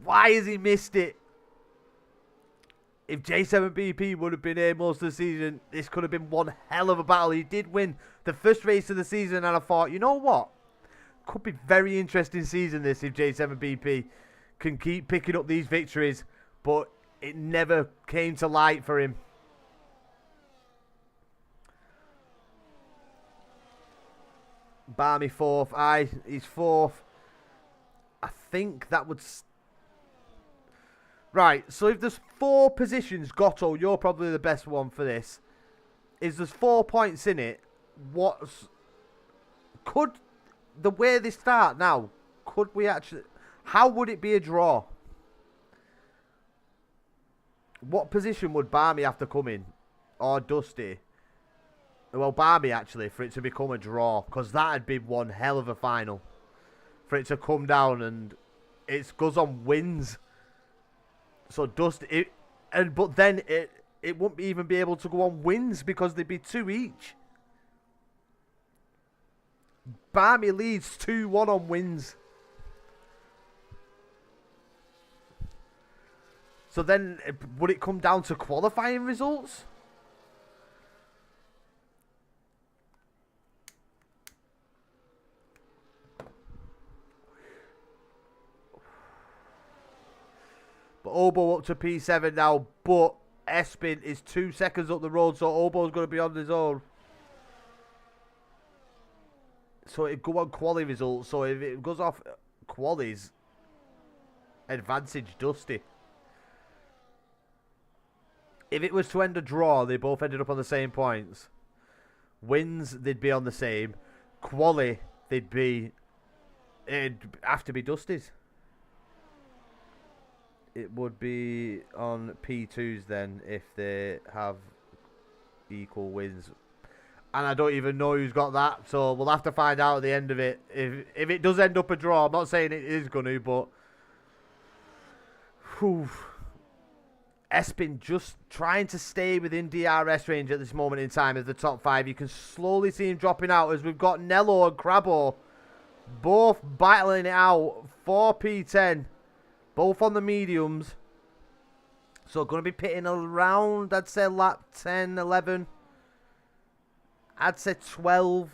Why has he missed it? If J7BP would have been here most of the season, this could have been one hell of a battle. He did win the first race of the season, and I thought, you know what? Could be very interesting season this if J7BP can keep picking up these victories, but it never came to light for him. Barmy fourth. He's fourth. I think that would... Right, so if there's 4 positions, Gotto, you're probably the best one for this. Is there's 4 points in it, could the way they start now, could we actually... How would it be a draw? What position would Barmy have to come in? Or Dusty? Well, Barmy, actually, for it to become a draw. Because that'd be one hell of a final. For it to come down and it goes on wins. So Dusty... But then it wouldn't even be able to go on wins because they'd be 2 each. Barmy leads 2-1 on wins. So then, would it come down to qualifying results? But Obo up to P7 now, but Espin is 2 seconds up the road, so Obo's going to be on his own. So it'd go on quali results, so if it goes off qualies, advantage Dusty. If it was to end a draw, they both ended up on the same points. Wins, they'd be on the same. Quali, it'd have to be Dusty's. It would be on P2s then if they have equal wins. And I don't even know who's got that, so we'll have to find out at the end of it. If it does end up a draw, I'm not saying it is going to, but... Whew. Espin just trying to stay within DRS range at this moment in time as the top 5. You can slowly see him dropping out as we've got Nello and Crabbo both battling it out for P10. Both on the mediums. So going to be pitting around, I'd say lap 10, 11. I'd say 12.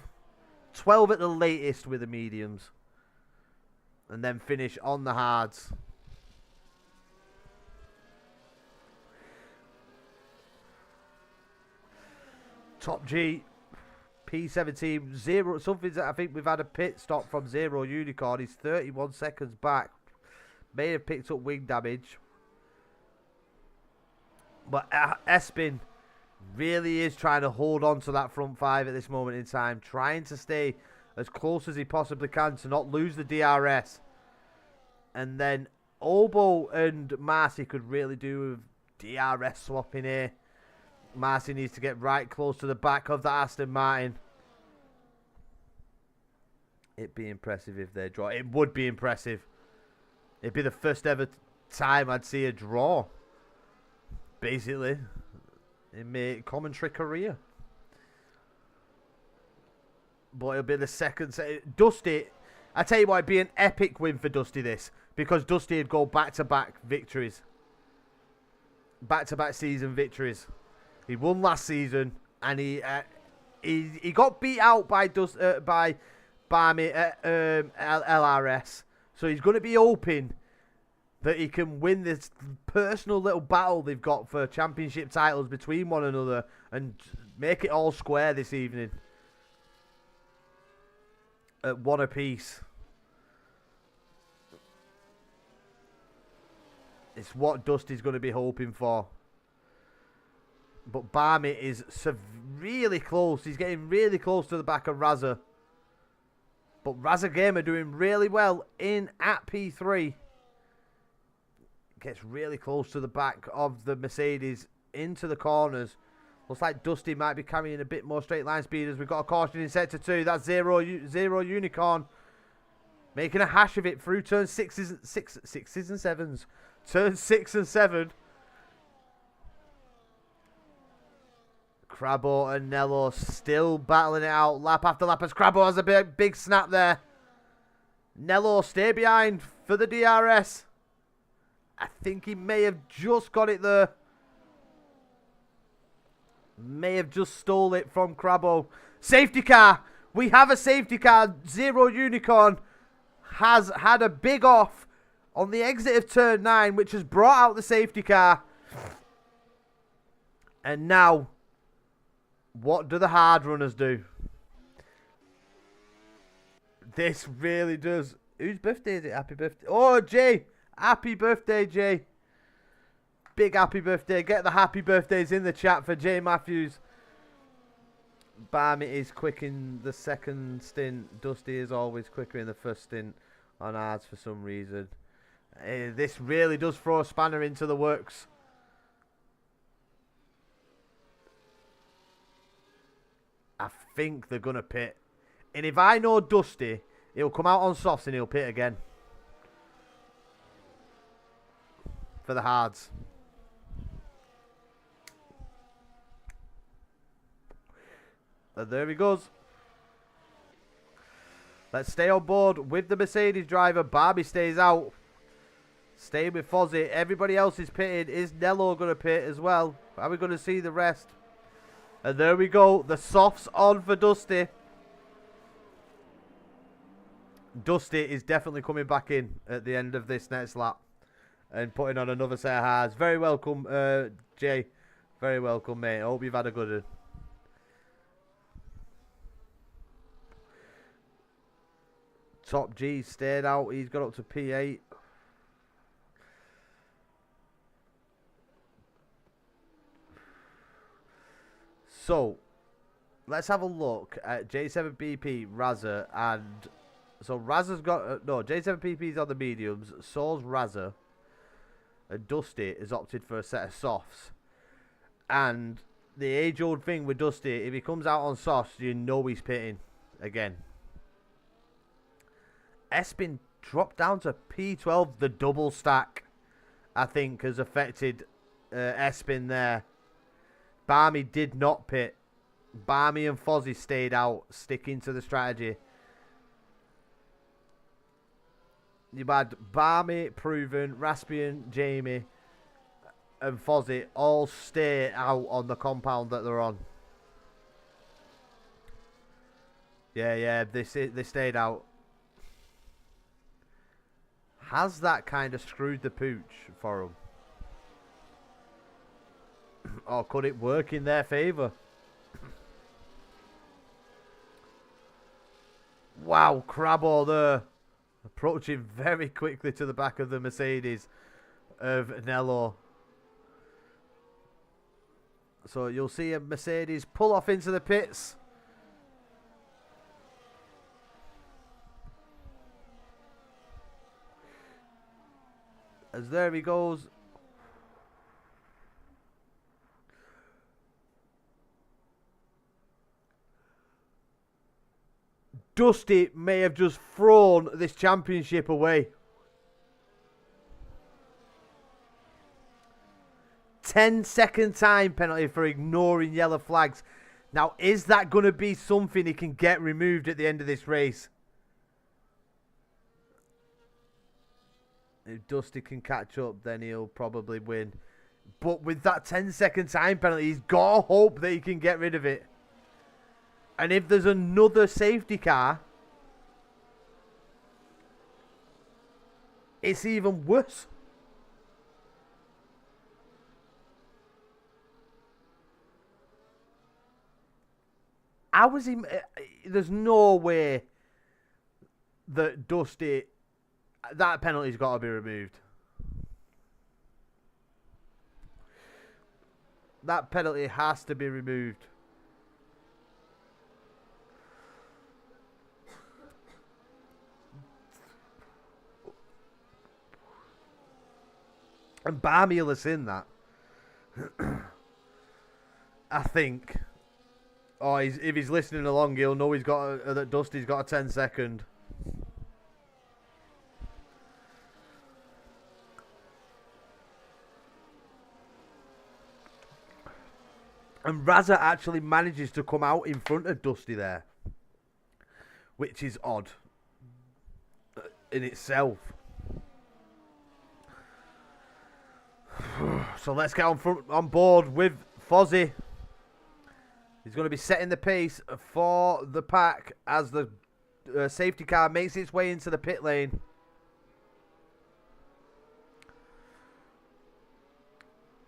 12 at the latest with the mediums. And then finish on the hards. Top G, P17, 0, something that I think we've had a pit stop from Zero Unicorn. He's 31 seconds back. May have picked up wing damage. But Espin really is trying to hold on to that front 5 at this moment in time. Trying to stay as close as he possibly can to not lose the DRS. And then Obo and Marcy could really do with DRS swapping here. Marcy needs to get right close to the back of the Aston Martin. It'd be impressive if they draw. It would be impressive. It'd be the first ever time I'd see a draw. Basically. In my commentary career. But it'll be the second. Dusty, I tell you what, it'd be an epic win for Dusty this. Because Dusty would go back-to-back victories. Back-to-back season victories. He won last season, and he got beat out by Barmy at LRS. So So he's going to be hoping that he can win this personal little battle they've got for championship titles between one another and make it all square this evening. At one apiece. It's what Dusty's going to be hoping for. But Barmy is really close. He's getting really close to the back of Razza. But Razza Gamer doing really well in at P3. Gets really close to the back of the Mercedes into the corners. Looks like Dusty might be carrying a bit more straight line speed as we've got a caution in sector 2. That's Zero Unicorn. Making a hash of it through turn sixes and sevens. Turn 6 and 7. Crabbo and Nello still battling it out lap after lap as Crabbo has a big snap there. Nello stay behind for the DRS. I think he may have just got it there. May have just stole it from Crabbo. Safety car. We have a safety car. Zero Unicorn has had a big off on the exit of turn 9, which has brought out the safety car. And now, what do the hard runners do? This really does. Whose birthday is it? Happy birthday. Oh, Jay. Happy birthday, Jay. Big happy birthday. Get the happy birthdays in the chat for Jay Matthews. Barmy is quick in the second stint. Dusty is always quicker in the first stint on hards for some reason. This really does throw a spanner into the works. I think they're going to pit. And if I know Dusty, he'll come out on softs and he'll pit again. For the hards. And there he goes. Let's stay on board with the Mercedes driver. Barbie stays out. Staying with Fozzie. Everybody else is pitting. Is Nello going to pit as well? Are we going to see the rest? And there we go. The softs on for Dusty. Dusty is definitely coming back in at the end of this next lap. And putting on another set of hards. Very welcome, Jay. Very welcome, mate. I hope you've had a good one. Top G stayed out. He's got up to P8. So, let's have a look at J7BP, Razza, and... So, Razza's got... no, J7PP's on the mediums. So's Razza. And Dusty has opted for a set of softs. And the age-old thing with Dusty, if he comes out on softs, you know he's pitting again. Espin dropped down to P12. The double stack, I think, has affected Espin there. Barmy did not pit. Barmy and Fozzie stayed out, sticking to the strategy. You had Barmy, Proven, Raspian, Jamie, and Fozzie all stay out on the compound that they're on. Yeah, they stayed out. Has that kind of screwed the pooch for them? Or could it work in their favour? Wow, Crabbo there. Approaching very quickly to the back of the Mercedes of Nello. So you'll see a Mercedes pull off into the pits. As there he goes. Dusty may have just thrown this championship away. 10-second time penalty for ignoring yellow flags. Now, is that going to be something he can get removed at the end of this race? If Dusty can catch up, then he'll probably win. But with that 10-second time penalty, he's got to hope that he can get rid of it. And if there's another safety car, it's even worse. How was he? There's no way that Dusty, that penalty's got to be removed. That penalty has to be removed. And Barmy will have seen that. I think. Oh, if he's listening along, he'll know that Dusty's got a 10-second. And Raza actually manages to come out in front of Dusty there, which is odd in itself. So let's get on board with Fozzy. He's going to be setting the pace for the pack as the safety car makes its way into the pit lane.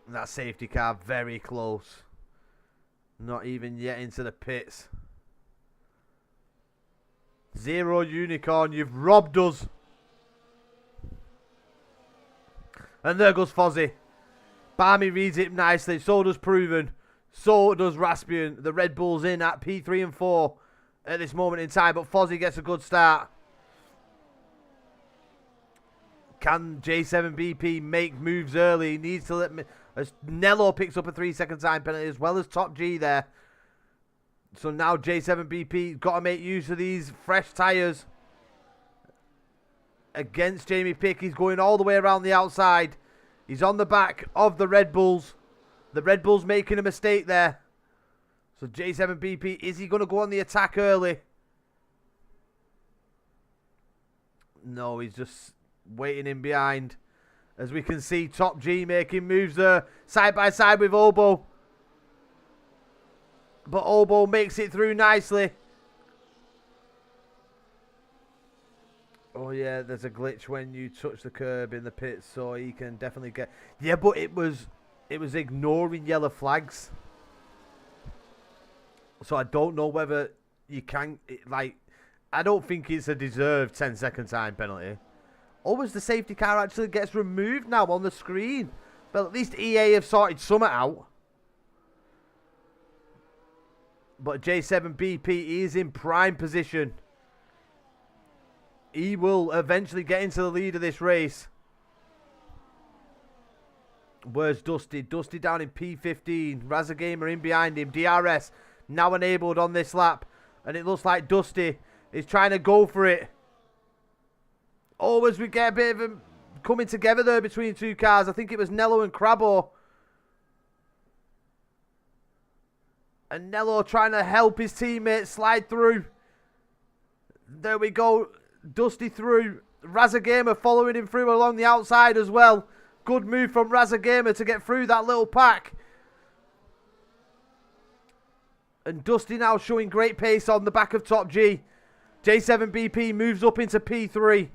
And that safety car very close. Not even yet into the pits. Zero Unicorn, you've robbed us. And there goes Fozzy. Barmy reads it nicely. So does Proven. So does Raspian. The Red Bull's in at P3 and 4 at this moment in time. But Fozzy gets a good start. Can J7BP make moves early? He needs to let me. As Nello picks up a 3-second time penalty as well as Top G there. So now J7BP got to make use of these fresh tyres against Jamie Pick. He's going all the way around the outside. He's on the back of the Red Bulls. The Red Bulls making a mistake there. So J7BP, is he going to go on the attack early? No, he's just waiting in behind. As we can see, Top G making moves there. Side by side with Obo. But Obo makes it through nicely. Oh yeah, there's a glitch when you touch the curb in the pits, so he can definitely get... Yeah, but it was ignoring yellow flags. So I don't know whether you can... I don't think it's a deserved 10-second time penalty. Or was the safety car actually gets removed now on the screen? But at least EA have sorted something out. But J7BP is in prime position. He will eventually get into the lead of this race. Where's Dusty? Dusty down in P15. Razagamer in behind him. DRS now enabled on this lap. And it looks like Dusty is trying to go for it. Oh, as we get a bit of a coming together there between two cars. I think it was Nello and Crabbo. And Nello trying to help his teammate slide through. There we go. Dusty through. Razagamer following him through along the outside as well. Good move from Razagamer to get through that little pack. And Dusty now showing great pace on the back of Top G. J7BP moves up into P3.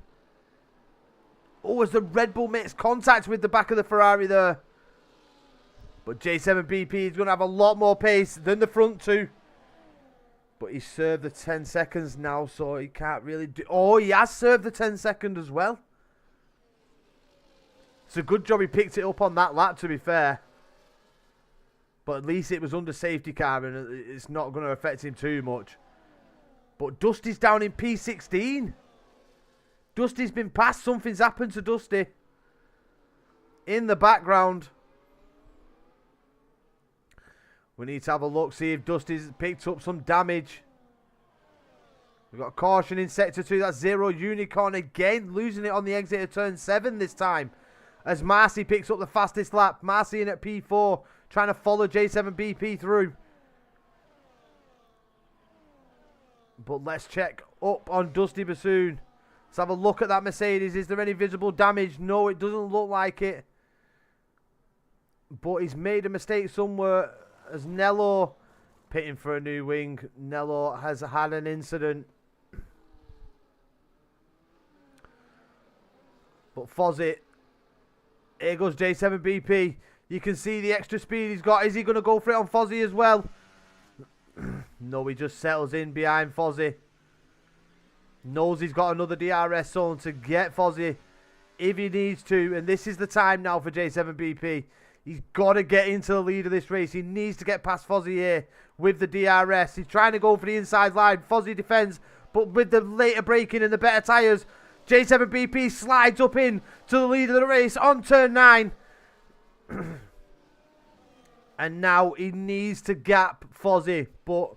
Oh, as the Red Bull makes contact with the back of the Ferrari there. But J7BP is going to have a lot more pace than the front two. But he's served the 10 seconds now, so he can't really do... Oh, he has served the 10 second as well. It's a good job he picked it up on that lap, to be fair. But at least it was under safety car, and it's not going to affect him too much. But Dusty's down in P16. Dusty's been passed. Something's happened to Dusty. In the background. We need to have a look, see if Dusty's picked up some damage. We've got a caution in Sector 2. That's Zero Unicorn again. Losing it on the exit of Turn 7 this time. As Marcy picks up the fastest lap. Marcy in at P4. Trying to follow J7BP through. But let's check up on Dusty Bassoon. Let's have a look at that Mercedes. Is there any visible damage? No, it doesn't look like it. But he's made a mistake somewhere. As Nello pitting for a new wing. Nello has had an incident. But But Fozzy, here goes J7BP. You can see the extra speed he's got. Is he going to go for it on Fozzy as well? No, he just settles in behind Fozzy. Knows he's got another DRS zone to get Fozzy if he needs to. And this is the time now for J7BP. He's got to get into the lead of this race. He needs to get past Fozzy here with the DRS. He's trying to go for the inside line. Fozzy defends, but with the later braking and the better tyres, J7BP slides up in to the lead of the race on turn 9. And now he needs to gap Fozzy, but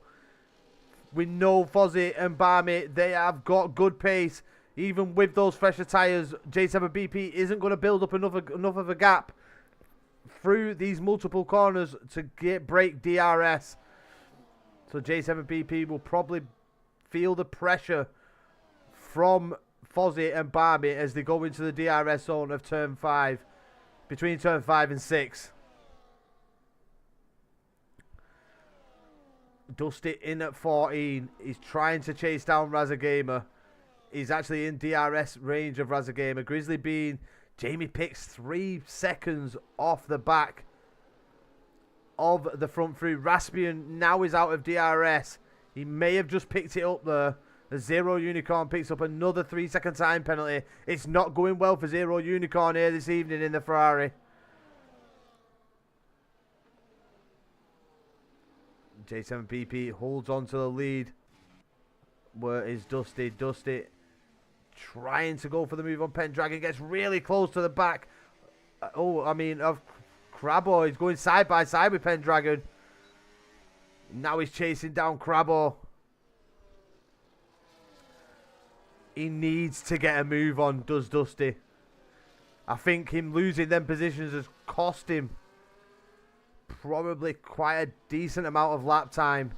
we know Fozzy and Barmy, they have got good pace. Even with those fresher tyres, J7BP isn't going to build up enough of a gap through these multiple corners to break DRS. So J7BP will probably feel the pressure from Fozzy and Barmy as they go into the DRS zone of turn 5, between turn 5 and 6. Dusty in at 14. He's trying to chase down Razagamer. He's actually in DRS range of Razagamer. Grizzly Bean, Jamie Pick's 3 seconds off the back of the front through. Raspian now is out of DRS. He may have just picked it up there. The Zero Unicorn picks up another 3-second time penalty. It's not going well for Zero Unicorn here this evening in the Ferrari. J7BP holds on to the lead. Where is Dusty? Dusty trying to go for the move on Pendragon. Gets really close to the back. Of Crabbo. He's going side by side with Pendragon. Now he's chasing down Crabbo. He needs to get a move on, does Dusty. I think him losing them positions has cost him probably quite a decent amount of lap time.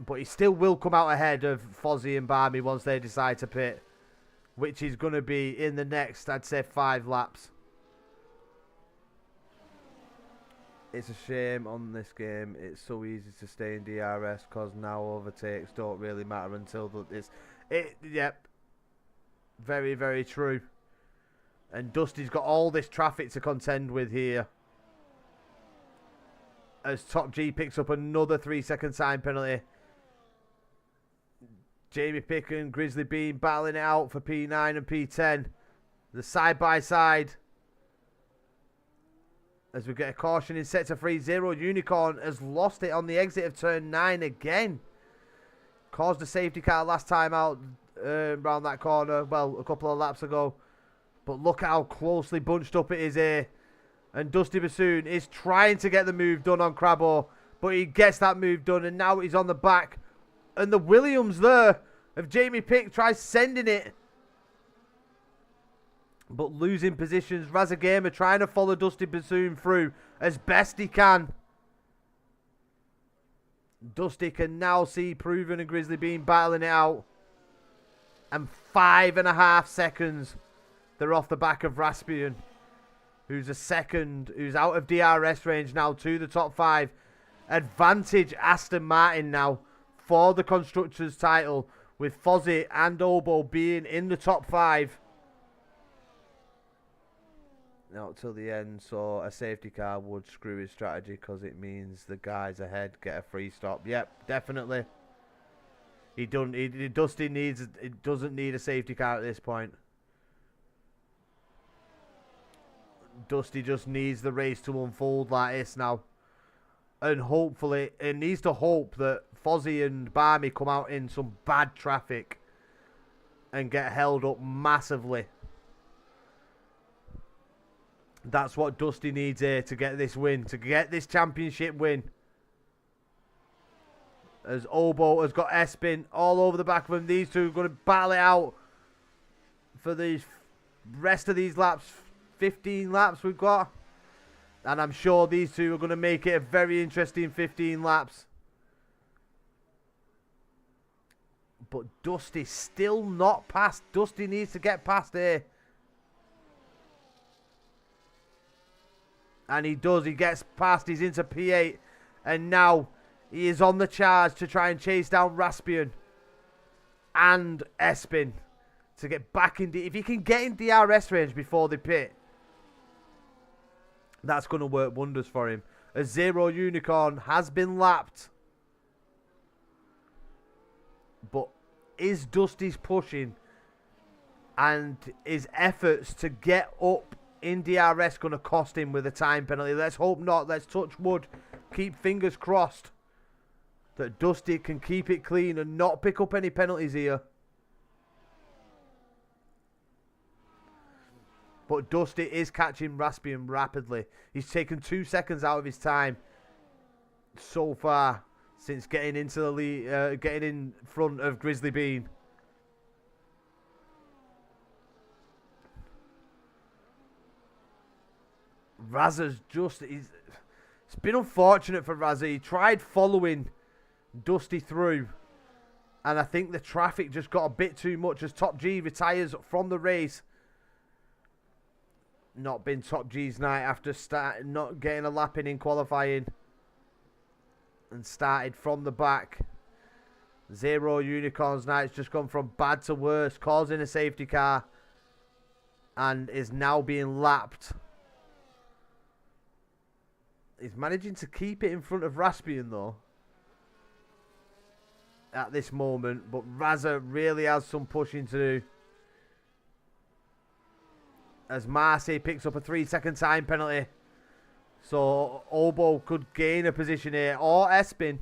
But he still will come out ahead of Fozzy and Barmy once they decide to pit, which is going to be in the next, I'd say, 5 laps. It's a shame on this game. It's so easy to stay in DRS because now overtakes don't really matter until yep. Very, very true. And Dusty's got all this traffic to contend with here. As Top G picks up another 3-second time penalty. Jamie Pick and Grizzly Bean battling it out for P9 and P10. The side by side. As we get a caution in sector 3, Zero Unicorn has lost it on the exit of turn 9 again. Caused a safety car last time out around that corner, well, a couple of laps ago. But look at how closely bunched up it is here. And Dusty Bassoon is trying to get the move done on Crabbo, but he gets that move done, and now he's on the back. And the Williams there of Jamie Pick tries sending it, but losing positions. Razagamer trying to follow Dusty Bassoon through as best he can. Dusty can now see Proven and Grizzly Bean battling it out. And 5.5 seconds. They're off the back of Raspian, who's who's out of DRS range now to the top 5. Advantage Aston Martin now for the Constructors title, with Fozzy and Obo being in the top 5. Not till the end, so a safety car would screw his strategy because it means the guys ahead get a free stop. Yep, definitely. Dusty doesn't need a safety car at this point. Dusty just needs the race to unfold like this now. And hopefully, it needs to hope that Fozzy and Barmy come out in some bad traffic and get held up massively. That's what Dusty needs here to get this win, to get this championship win. As Obo has got Espin all over the back of him. These two are going to battle it out for the rest of these laps. 15 laps we've got. And I'm sure these two are going to make it a very interesting 15 laps. But Dusty's still not past. Dusty needs to get past here. And he does. He gets past. He's into P8. And now he is on the charge to try and chase down Raspian and Espin. to get back in. If he can get in DRS range before they pit, that's going to work wonders for him. A Zero Unicorn has been lapped. But is Dusty's pushing and his efforts to get up in DRS going to cost him with a time penalty? Let's hope not. Let's touch wood. Keep fingers crossed that Dusty can keep it clean and not pick up any penalties here. But Dusty is catching Raspian rapidly. He's taken 2 seconds out of his time so far since getting into the lead, getting in front of Grizzly Bean. Razza's it's been unfortunate for Razza. He tried following Dusty through, and I think the traffic just got a bit too much as Top G retires from the race. Not been Top G's night after not getting a lap in qualifying, and started from the back. Zero Unicorn's night's just gone from bad to worse, causing a safety car, and is now being lapped. He's managing to keep it in front of Raspian though at this moment, but Razza really has some pushing to do, as Marcy picks up a 3-second time penalty. So Obo could gain a position here, or Espin.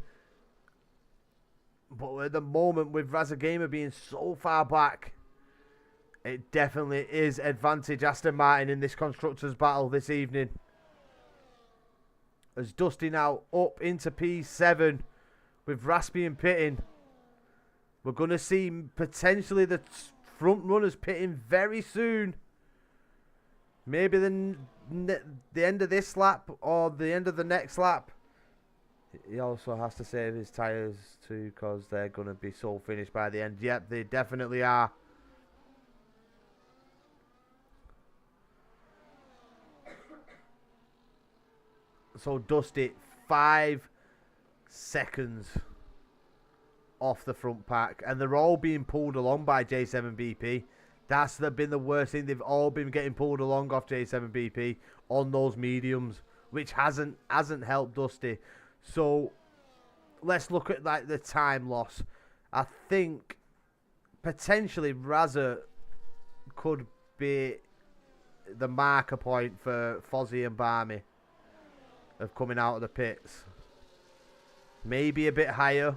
But at the moment, with Razza Gamer being so far back, it definitely is advantage Aston Martin in this constructors battle this evening. As Dusty now up into P7 with Raspian pitting. We're going to see potentially the front runners pitting very soon. Maybe the end of this lap or the end of the next lap. He also has to save his tyres too, because they're going to be so finished by the end. Yep, they definitely are. So Dusty, 5 seconds off the front pack. And they're all being pulled along by J7BP. That's been the worst thing. They've all been getting pulled along off J7BP on those mediums, which hasn't helped Dusty. So let's look at like the time loss. I think potentially Razza could be the marker point for Fozzie and Barmy of coming out of the pits. Maybe a bit higher.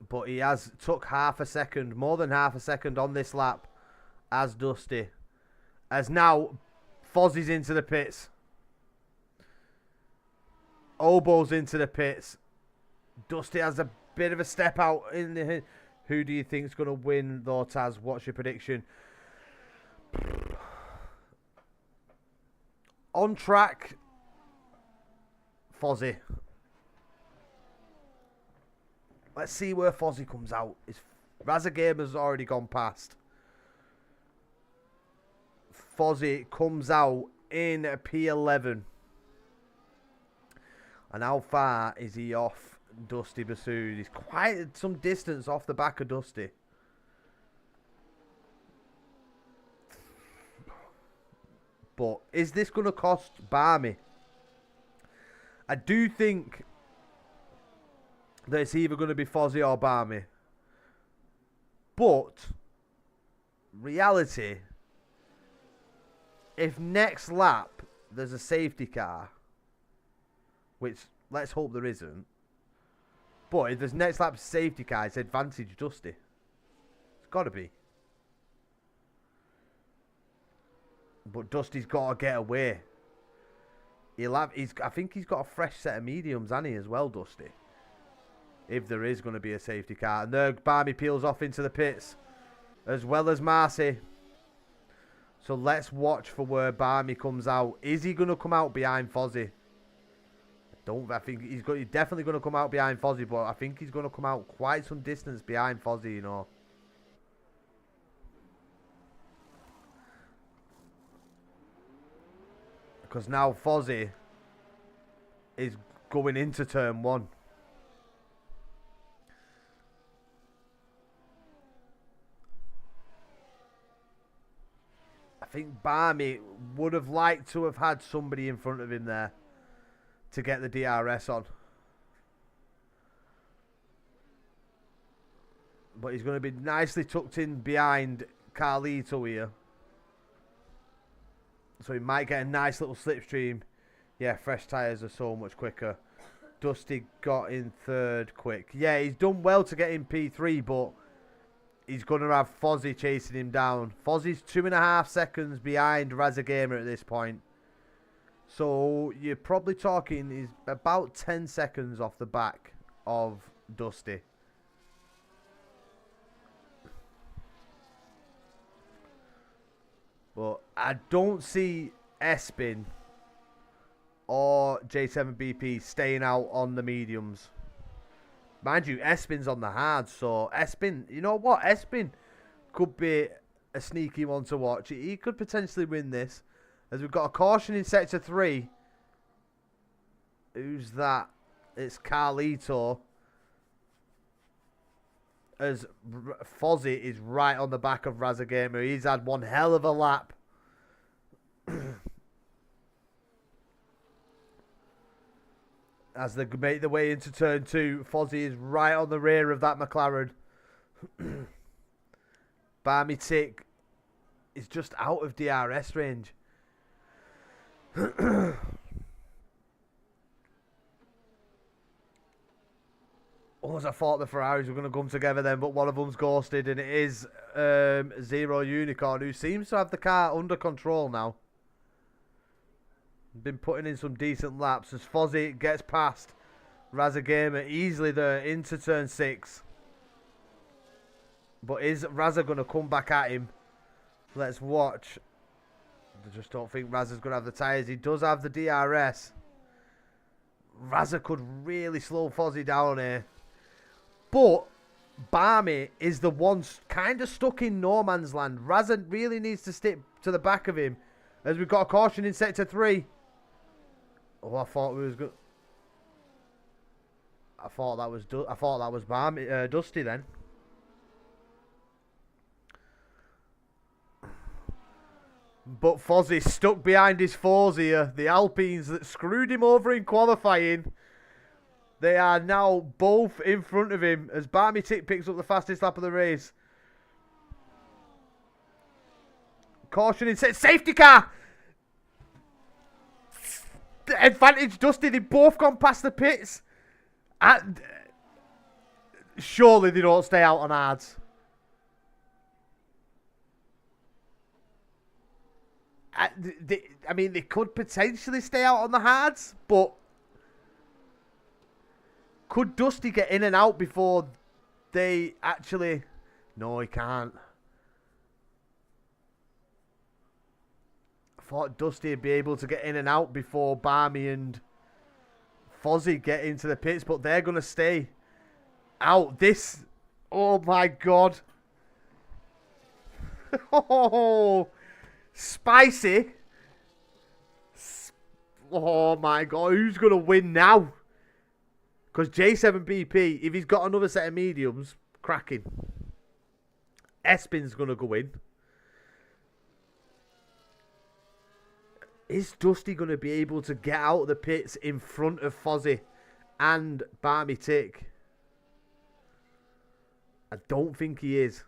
But he has took half a second, more than half a second on this lap as Dusty. As now Fozzie's into the pits. Obo's into the pits. Dusty has a bit of a step out in the... Who do you think's going to win though, Taz? What's your prediction? On track, Fozzie. Let's see where Fozzie comes out. Razza Gamer's already gone past. Fozzie comes out in P11. And how far is he off Dusty Bassoon? He's quite some distance off the back of Dusty. But is this going to cost Barmy? I do think that it's either going to be Fozzie or Barmy. But reality, if next lap there's a safety car, which let's hope there isn't, but if there's next lap safety car, it's advantage Dusty. It's got to be. But Dusty's got to get away. I think he's got a fresh set of mediums, hasn't he, as well, Dusty? If there is going to be a safety car. And there Barmy peels off into the pits, as well as Marcy. So let's watch for where Barmy comes out. Is he going to come out behind Fozzie? I think he's definitely going to come out behind Fozzie, but I think he's going to come out quite some distance behind Fozzie, you know. Because now Fozzie is going into turn 1. think Barmy would have liked to have had somebody in front of him there to get the DRS on. But he's going to be nicely tucked in behind Carlito here. So he might get a nice little slipstream. Yeah, fresh tyres are so much quicker. Dusty got in third quick. Yeah, he's done well to get in P3, but he's going to have Fozzy chasing him down. Fozzy's 2.5 seconds behind Razagamer at this point. So you're probably talking he's about 10 seconds off the back of Dusty. But I don't see Espin or J7BP staying out on the mediums. Mind you, Espin's on the hard, so Espin, you know what? Espin could be a sneaky one to watch. He could potentially win this. As we've got a caution in sector 3. Who's that? It's Carlito. As Fozzy is right on the back of Razagamer. He's had one hell of a lap. As they make their way into turn 2, Fozzy is right on the rear of that McLaren. Barmy Tick is just out of DRS range. Oh, as I thought the Ferraris were going to come together then, but one of them's ghosted, and it is Zero Unicorn, who seems to have the car under control now. Been putting in some decent laps as Fozzy gets past Razagamer easily there into turn 6. But is Raza going to come back at him? Let's watch. I just don't think Raza's going to have the tyres. He does have the DRS. Raza could really slow Fozzy down here. But Barmy is the one kind of stuck in no man's land. Raza really needs to stick to the back of him as we've got a caution in sector 3. Oh, I thought we was good. I thought that was Barmy, Dusty then. But Fozzy stuck behind his fours here. The Alpines that screwed him over in qualifying. They are now both in front of him as Barmy Tick picks up the fastest lap of the race. Caution in safety car. Advantage Dusty. They've both gone past the pits. Surely they don't stay out on hards. I mean, they could potentially stay out on the hards, but could Dusty get in and out before they actually... No, he can't. I thought Dusty would be able to get in and out before Barmy and Fozzy get into the pits, but they're going to stay out. This... Oh, my God. Oh... Spicy. Oh my God, who's going to win now? Because J7BP, if he's got another set of mediums, cracking. Espin's going to go in. Is Dusty going to be able to get out of the pits in front of Fozzy and Barmy Tick? I don't think he is.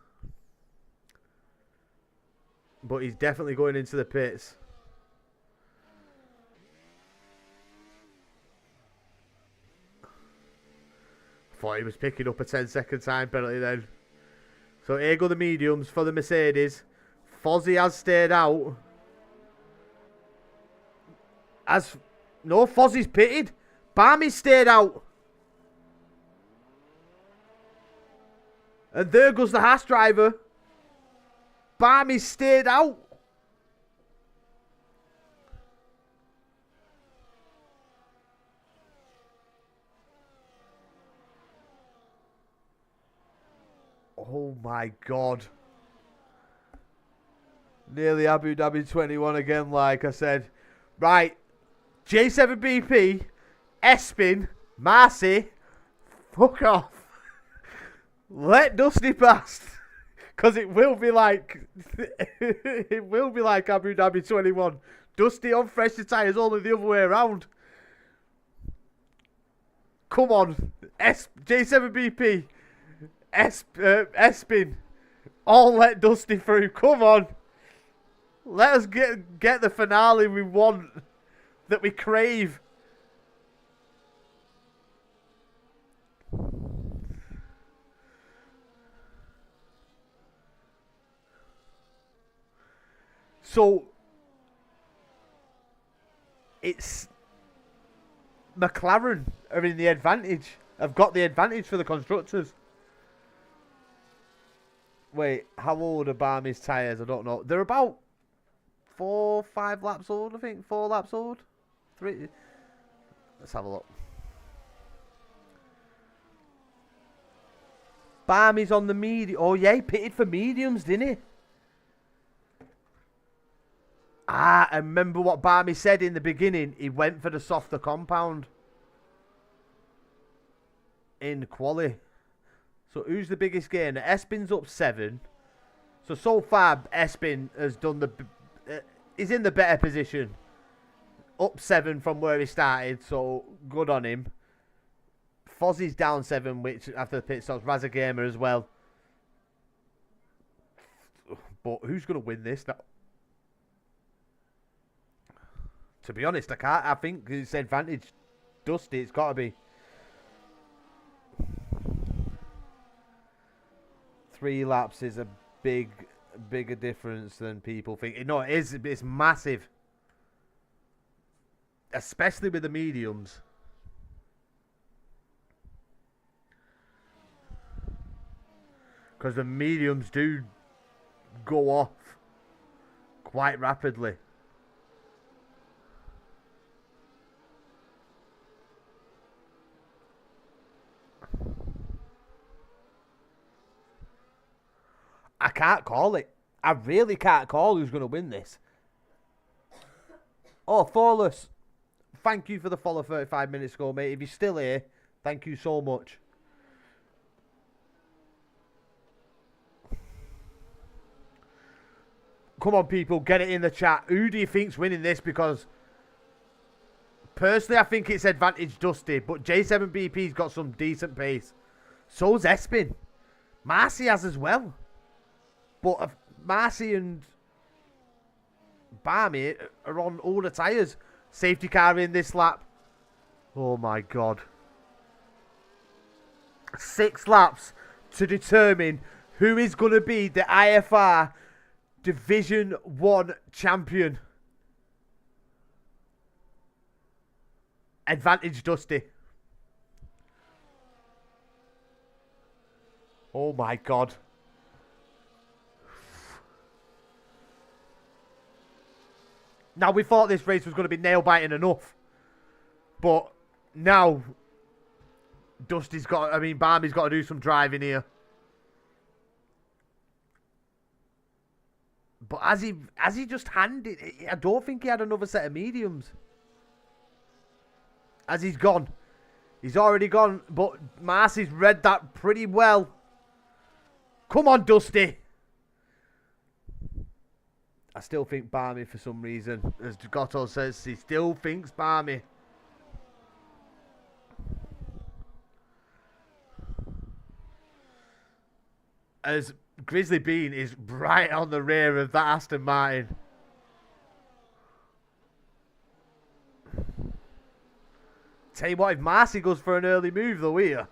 But he's definitely going into the pits. I thought he was picking up a 10-second time penalty then. So here go the mediums for the Mercedes. Fozzy has stayed out. No, Fozzy's pitted. Barmy's stayed out. And there goes the Haas driver. Barmy stayed out. Oh my God. Nearly Abu Dhabi 21 again, like I said. Right. J7BP, Espin, Marcy, fuck off. Let Dusty pass. Because it will be like it will be like Abu Dhabi 21. Dusty on fresher tyres, only the other way around. Come on, J7BP, Espin, all let Dusty through. Come on, let us get the finale we want, that we crave. So it's McLaren are in the advantage. Have got the advantage for the constructors. Wait, how old are Barmy's tyres? I don't know. They're about 5 laps old, I think. 4 laps old. 3. Let's have a look. Barmy's on the medium. Oh yeah, he pitted for mediums, didn't he? I remember what Barmy said in the beginning. He went for the softer compound in quali. So who's the biggest gainer? Espin's up 7. So far Espin has done the... he's in the better position. Up 7 from where he started, so good on him. Fozzie's down 7, which after the pit stops. Razagamer as well. But who's going to win this now? To be honest, I can't. I think it's advantage Dusty. It's got to be. 3 laps is a bigger difference than people think. No, it is. It's massive, especially with the mediums. Because the mediums do go off quite rapidly. I can't call it. I really can't call who's going to win this. Oh, Thorless, thank you for the follow 35 minutes ago, mate. If you're still here, thank you so much. Come on, people, get it in the chat. Who do you think's winning this? Because personally, I think it's advantage Dusty, but J7BP's got some decent pace. So's Espin. Marcy has as well. But Marcy and Barmy are on older tyres. Safety car in this lap. Oh my God. 6 laps to determine who is going to be the IFR Division 1 champion. Advantage Dusty. Oh my God. Now, we thought this race was going to be nail-biting enough. But now, Barmy's got to do some driving here. But as he just handed, I don't think he had another set of mediums. As he's gone. He's already gone, but Marcy's read that pretty well. Come on, Dusty. I still think Barmy for some reason. As Gotto says, he still thinks Barmy. As Grizzly Bean is right on the rear of that Aston Martin. Tell you what, if Marcy goes for an early move though here.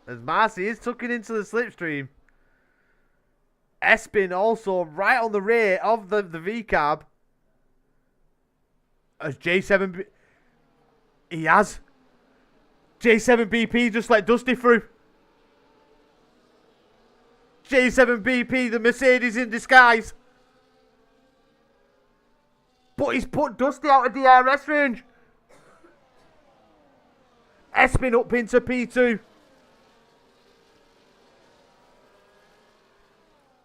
As Marcy is tucking into the slipstream. Espin also right on the rear of the V-cab. As J7... He has. J7BP just let Dusty through. J7BP, the Mercedes in disguise. But he's put Dusty out of DRS range. Espin up into P2.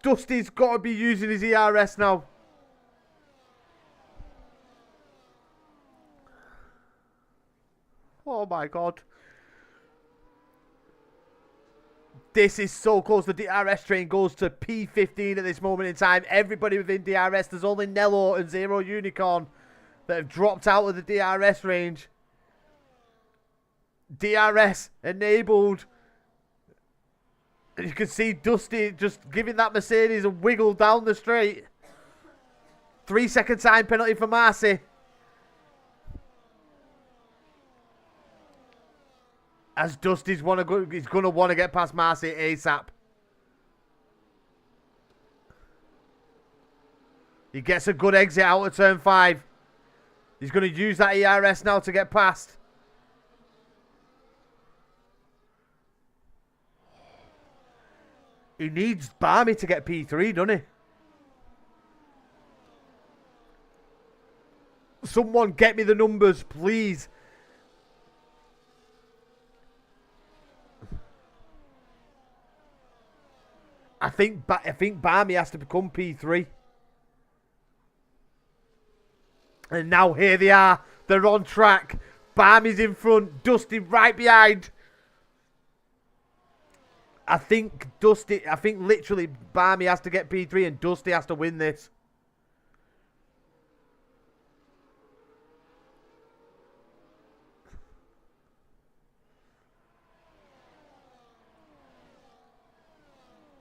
Dusty's got to be using his ERS now. Oh my God. This is so close. The DRS train goes to P15 at this moment in time. Everybody within DRS. There's only Nello and Zero Unicorn that have dropped out of the DRS range. DRS enabled. And you can see Dusty just giving that Mercedes a wiggle down the straight. 3-second time penalty for Marcy. As Dusty's he's going to want to get past Marcy ASAP. He gets a good exit out of turn 5. He's going to use that ERS now to get past. He needs Barmy to get P3, doesn't he? Someone get me the numbers, please. I think Barmy has to become P3. And now here they are. They're on track. Barmy's in front. Dusty right behind. I think literally Barmy has to get P3 and Dusty has to win this.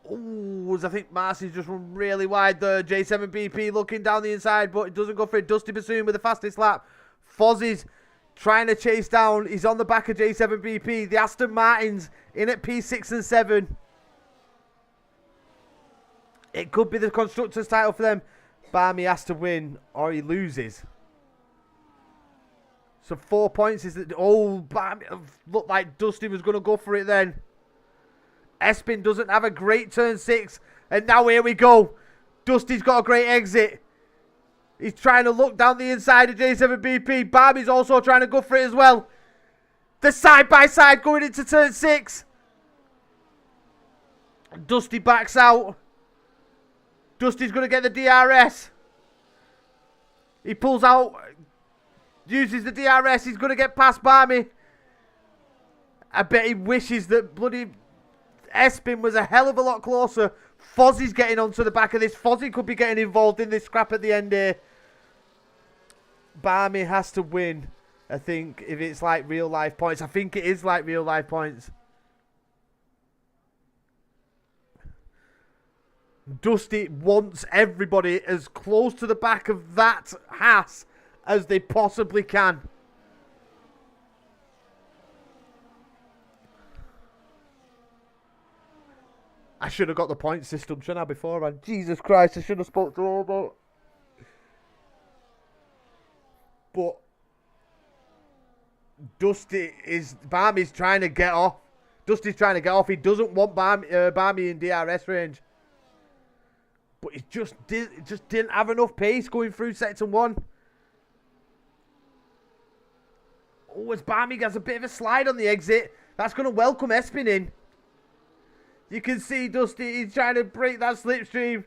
Ooh, I think Marcy's just run really wide there. J7BP looking down the inside, but it doesn't go for it. Dusty pursuing with the fastest lap. Fozzie's trying to chase down. He's on the back of J7BP. The Aston Martins in at P6 and 7. It could be the Constructors' title for them. Barmy has to win or he loses. So 4 points is that. Oh, Barmy looked like Dusty was going to go for it then. Espin doesn't have a great turn 6. And now here we go. Dusty's got a great exit. He's trying to look down the inside of J7BP. Barmy's also trying to go for it as well. The side by side going into turn 6. Dusty backs out. Dusty's going to get the DRS. He pulls out. Uses the DRS. He's going to get past Barmy. I bet he wishes that bloody Espin was a hell of a lot closer. Fozzie's getting onto the back of this. Fozzie could be getting involved in this scrap at the end here. Barmy has to win, I think, if it's like real life points. I think it is like real life points. Dusty wants everybody as close to the back of that Haas as they possibly can. I should have got the point system, shouldn't I, beforehand? Jesus Christ, I should have spoke to Robo. But Barmy's trying to get off. Dusty's trying to get off. He doesn't want Barmy in DRS range. But he just didn't have enough pace going through sector 1. Oh, as Barmy has a bit of a slide on the exit. That's going to welcome Espin in. You can see Dusty, he's trying to break that slipstream.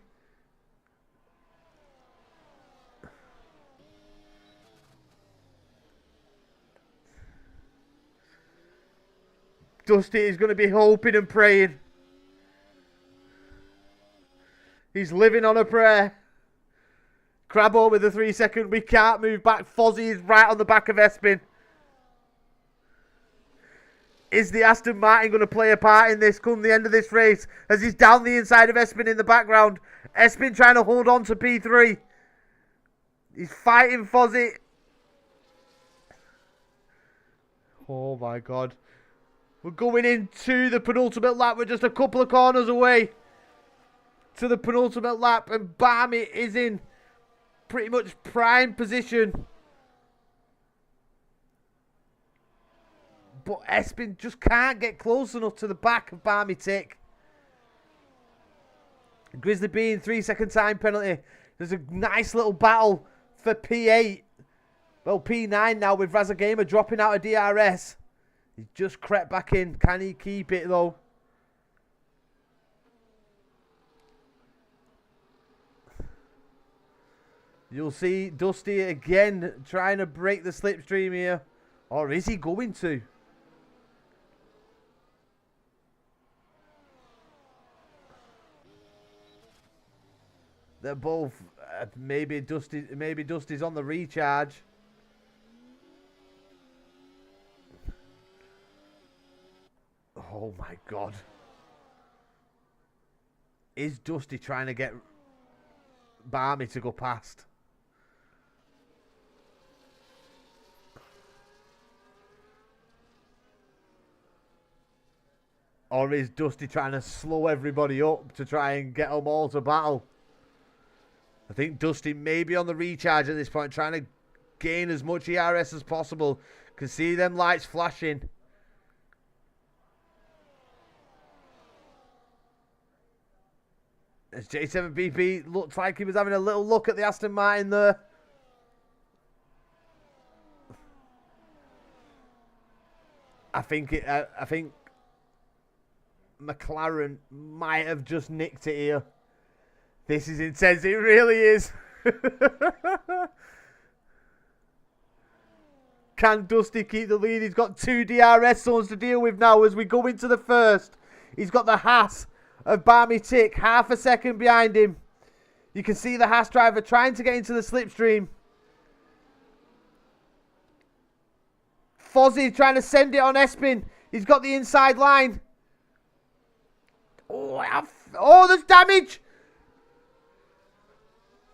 Dusty is going to be hoping and praying. He's living on a prayer. Crabbo with the 3 second. We can't move back. Fozzie is right on the back of Espin. Is the Aston Martin going to play a part in this come the end of this race? As he's down the inside of Espin in the background. Espin trying to hold on to P3. He's fighting Fozzie. Oh my God. We're going into the penultimate lap. We're just a couple of corners away to the penultimate lap. And Barmy is in pretty much prime position. But Espin just can't get close enough to the back of Barmy Tick. Grizzly Bean, 3 second time penalty. There's a nice little battle for P8. Well, P9 now with Razagamer dropping out of DRS. He's just crept back in. Can he keep it though? You'll see Dusty again trying to break the slipstream here. Or is he going to? They're both maybe Dusty's on the recharge. Oh my God. Is Dusty trying to get Barmy to go past? Or is Dusty trying to slow everybody up to try and get them all to battle? I think Dusty may be on the recharge at this point, trying to gain as much ERS as possible. Can see them lights flashing. As J7BP looked like he was having a little look at the Aston Martin there. I think McLaren might have just nicked it here. This is intense. It really is. Can Dusty keep the lead? He's got 2 DRS zones to deal with now as we go into the first. He's got the Haas of Barmy Tick half a second behind him. You can see the Haas driver trying to get into the slipstream. Fozzie trying to send it on Espin. He's got the inside line. Oh, there's damage.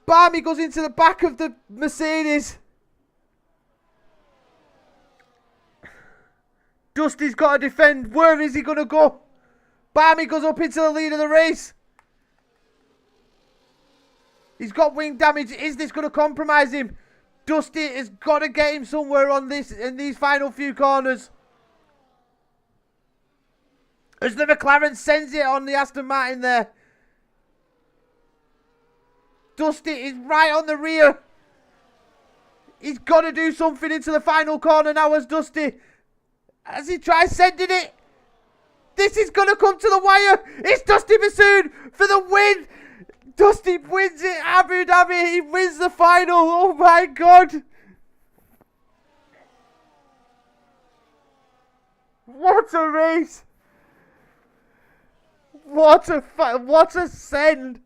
Barmy goes into the back of the Mercedes. Dusty's got to defend. Where is he going to go? Barmy goes up into the lead of the race. He's got wing damage. Is this going to compromise him? Dusty has got to get him somewhere on this in these final few corners. As the McLaren sends it on the Aston Martin there. Dusty is right on the rear. He's got to do something into the final corner now as Dusty. As he tries sending it. This is going to come to the wire. It's Dusty Bassoon for the win. Dusty wins it. Abu Dhabi. He wins the final. Oh my God. What a race. What a send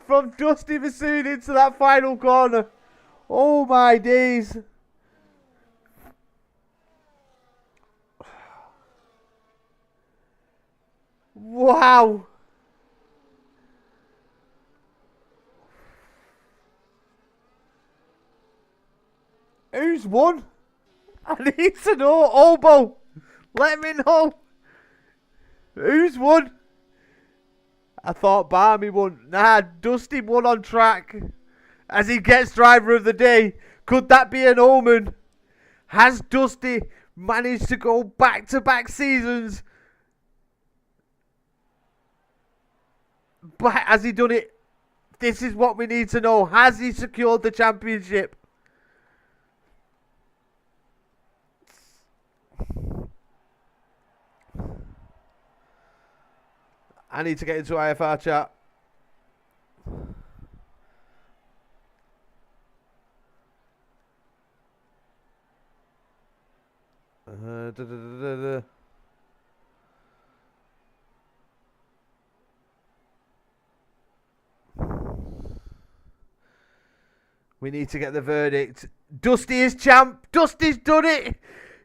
from Dusty Bassoon into that final corner. Oh my days. Wow. Who's won? I need to know. Obo, let me know. Who's won? I thought Barmy won. Nah, Dusty won on track. As he gets driver of the day. Could that be an omen? Has Dusty managed to go back-to-back seasons? But has he done it? This is what we need to know. Has he secured the championship? I need to get into IFR chat. We need to get the verdict. Dusty is champ. Dusty's done it.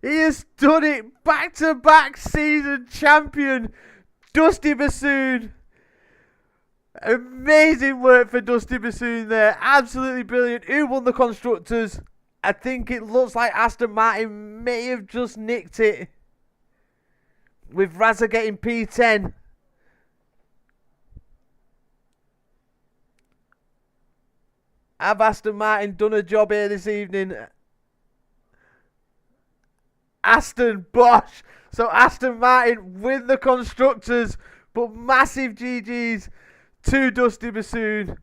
He has done it. Back-to-back season champion. Dusty Bassoon. Amazing work for Dusty Bassoon there. Absolutely brilliant. Who won the Constructors? I think it looks like Aston Martin may have just nicked it. With Raza getting P10. Have Aston Martin done a job here this evening? Aston Bosch. So Aston Martin win the Constructors, but massive GGs to Dusty Bassoon.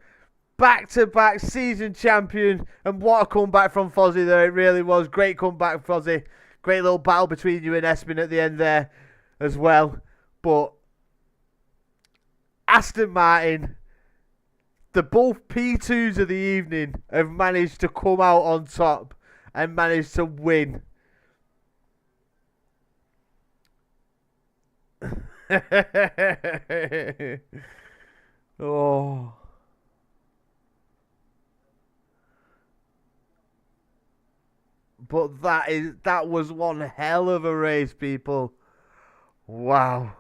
Back-to-back season champion. And what a comeback from Fozzie there. It really was. Great comeback, Fozzie. Great little battle between you and Espin at the end there as well. But Aston Martin, the both P2s of the evening, have managed to come out on top and managed to win. Oh. But that was one hell of a race, people. Wow.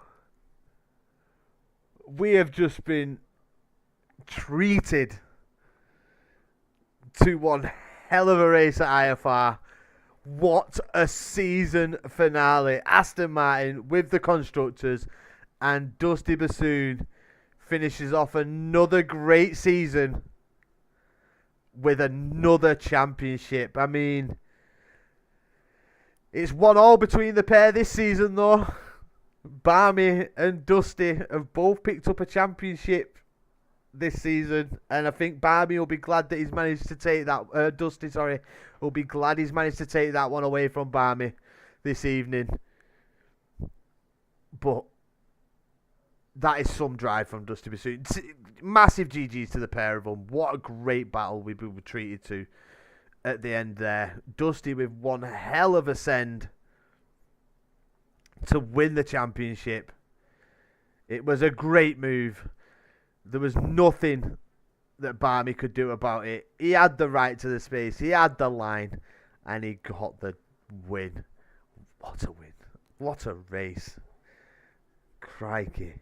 We have just been treated to one hell of a race at IFR. What a season finale. Aston Martin with the constructors, and Dusty Bassoon finishes off another great season with another championship. I mean, it's 1-1 between the pair this season, though. Barmy and Dusty have both picked up a championship this season, and I think Barmy will be glad that he's managed to take that. Dusty, sorry, will be glad he's managed to take that one away from Barmy this evening. But that is some drive from Dusty Bassoon. Massive GGs to the pair of them. What a great battle we were treated to at the end there. Dusty with one hell of a send to win the championship. It was a great move. There was nothing that Barmy could do about it. He had the right to the space. He had the line. And he got the win. What a win. What a race. Crikey.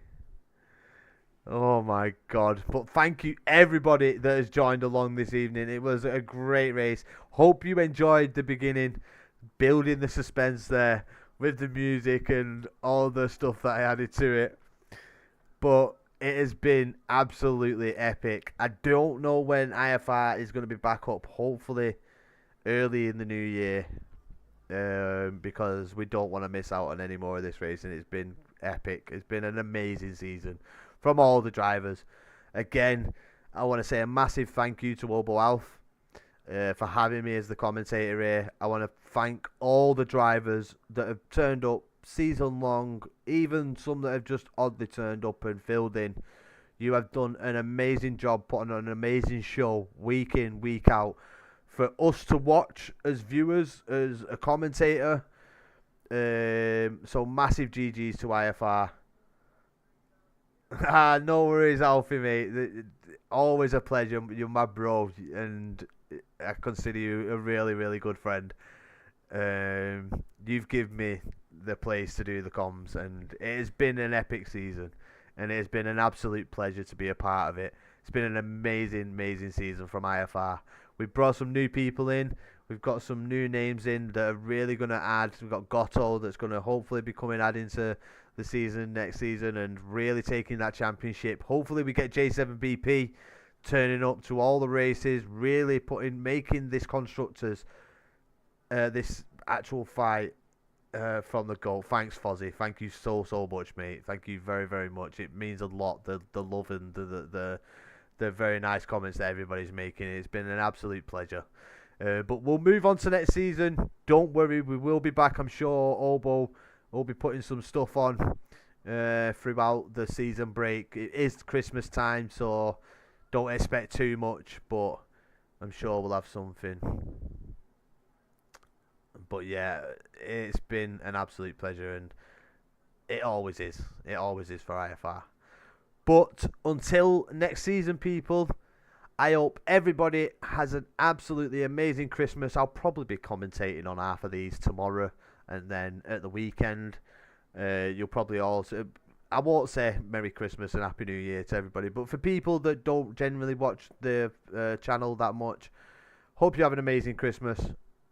Oh my God. But thank you everybody that has joined along this evening. It was a great race. Hope you enjoyed the beginning. Building the suspense there with the music and all the stuff that I added to it. But it has been absolutely epic. I don't know when IFR is going to be back up. Hopefully early in the new year. Because we don't want to miss out on any more of this racing. It's been epic. It's been an amazing season from all the drivers. Again, I want to say a massive thank you to Obo Alf for having me as the commentator here. I want to thank all the drivers that have turned up season long, even some that have just oddly turned up and filled in. You have done an amazing job putting on an amazing show week in, week out for us to watch as viewers, as a commentator. So massive GGs to IFR. No worries, Alfie, mate. Always a pleasure. You're my bro, and I consider you a really, really good friend. You've given me the place to do the comms, and it has been an epic season, and it has been an absolute pleasure to be a part of it. It's been an amazing, amazing season from IFR. We've brought some new people in. We've got some new names in that are really going to add. We've got Gotto that's going to hopefully be coming adding to the season next season and really taking that championship. Hopefully we get J7BP turning up to all the races, really making this constructors this actual fight from the goal. Thanks, Fozzie. Thank you so much, mate. Thank you very, very much. It means a lot. The love and the very nice comments that everybody's making. It's been an absolute pleasure. But we'll move on to next season. Don't worry, we will be back. I'm sure Obo will be putting some stuff on throughout the season break. It is Christmas time, so don't expect too much, but I'm sure we'll have something. But yeah, it's been an absolute pleasure, and it always is. It always is for IFR. But until next season, people, I hope everybody has an absolutely amazing Christmas. I'll probably be commentating on half of these tomorrow, and then at the weekend, you'll probably also... I won't say Merry Christmas and Happy New Year to everybody, but for people that don't generally watch the channel that much, hope you have an amazing Christmas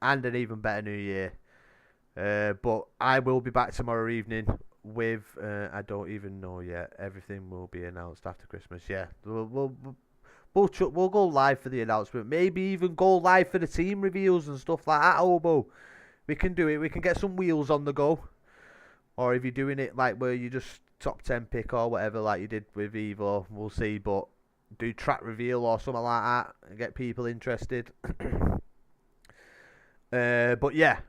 and an even better New Year. But I will be back tomorrow evening with... I don't even know yet. Everything will be announced after Christmas. Yeah, we'll go live for the announcement. Maybe even go live for the team reveals and stuff like that, Obo. We can do it. We can get some wheels on the go. Or if you're doing it like where you just top 10 pick or whatever like you did with Evo, we'll see. But do track reveal or something like that and get people interested. But yeah,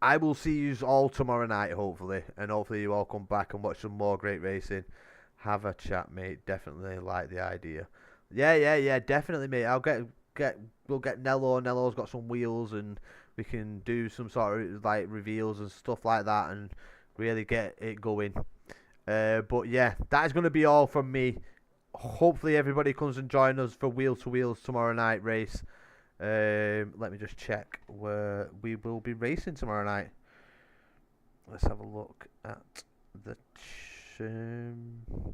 I will see you all tomorrow night, hopefully. And hopefully you all come back and watch some more great racing. Have a chat, mate. Definitely like the idea. Yeah, definitely, mate. We'll get Nello. Nello's got some wheels, and we can do some sort of like reveals and stuff like that, and really get it going. But yeah, that is going to be all from me. Hopefully everybody comes and join us for Wheel to Wheels tomorrow night race. Let me just check where we will be racing tomorrow night. Let's have a look at the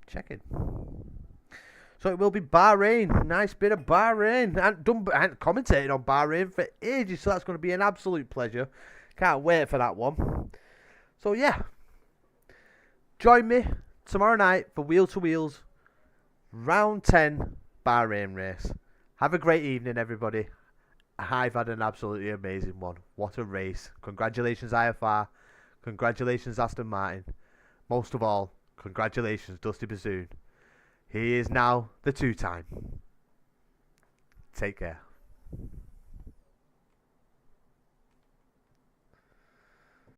checking. So it will be Bahrain. Nice bit of Bahrain. I haven't commentated on Bahrain for ages, so that's going to be an absolute pleasure. Can't wait for that one. So yeah, join me tomorrow night for Wheel to Wheels Round 10 Bahrain race. Have a great evening, everybody. I've had an absolutely amazing one. What a race. Congratulations, IFR. Congratulations, Aston Martin. Most of all, congratulations, Dusty Bassoon. He is now the 2-time. Take care.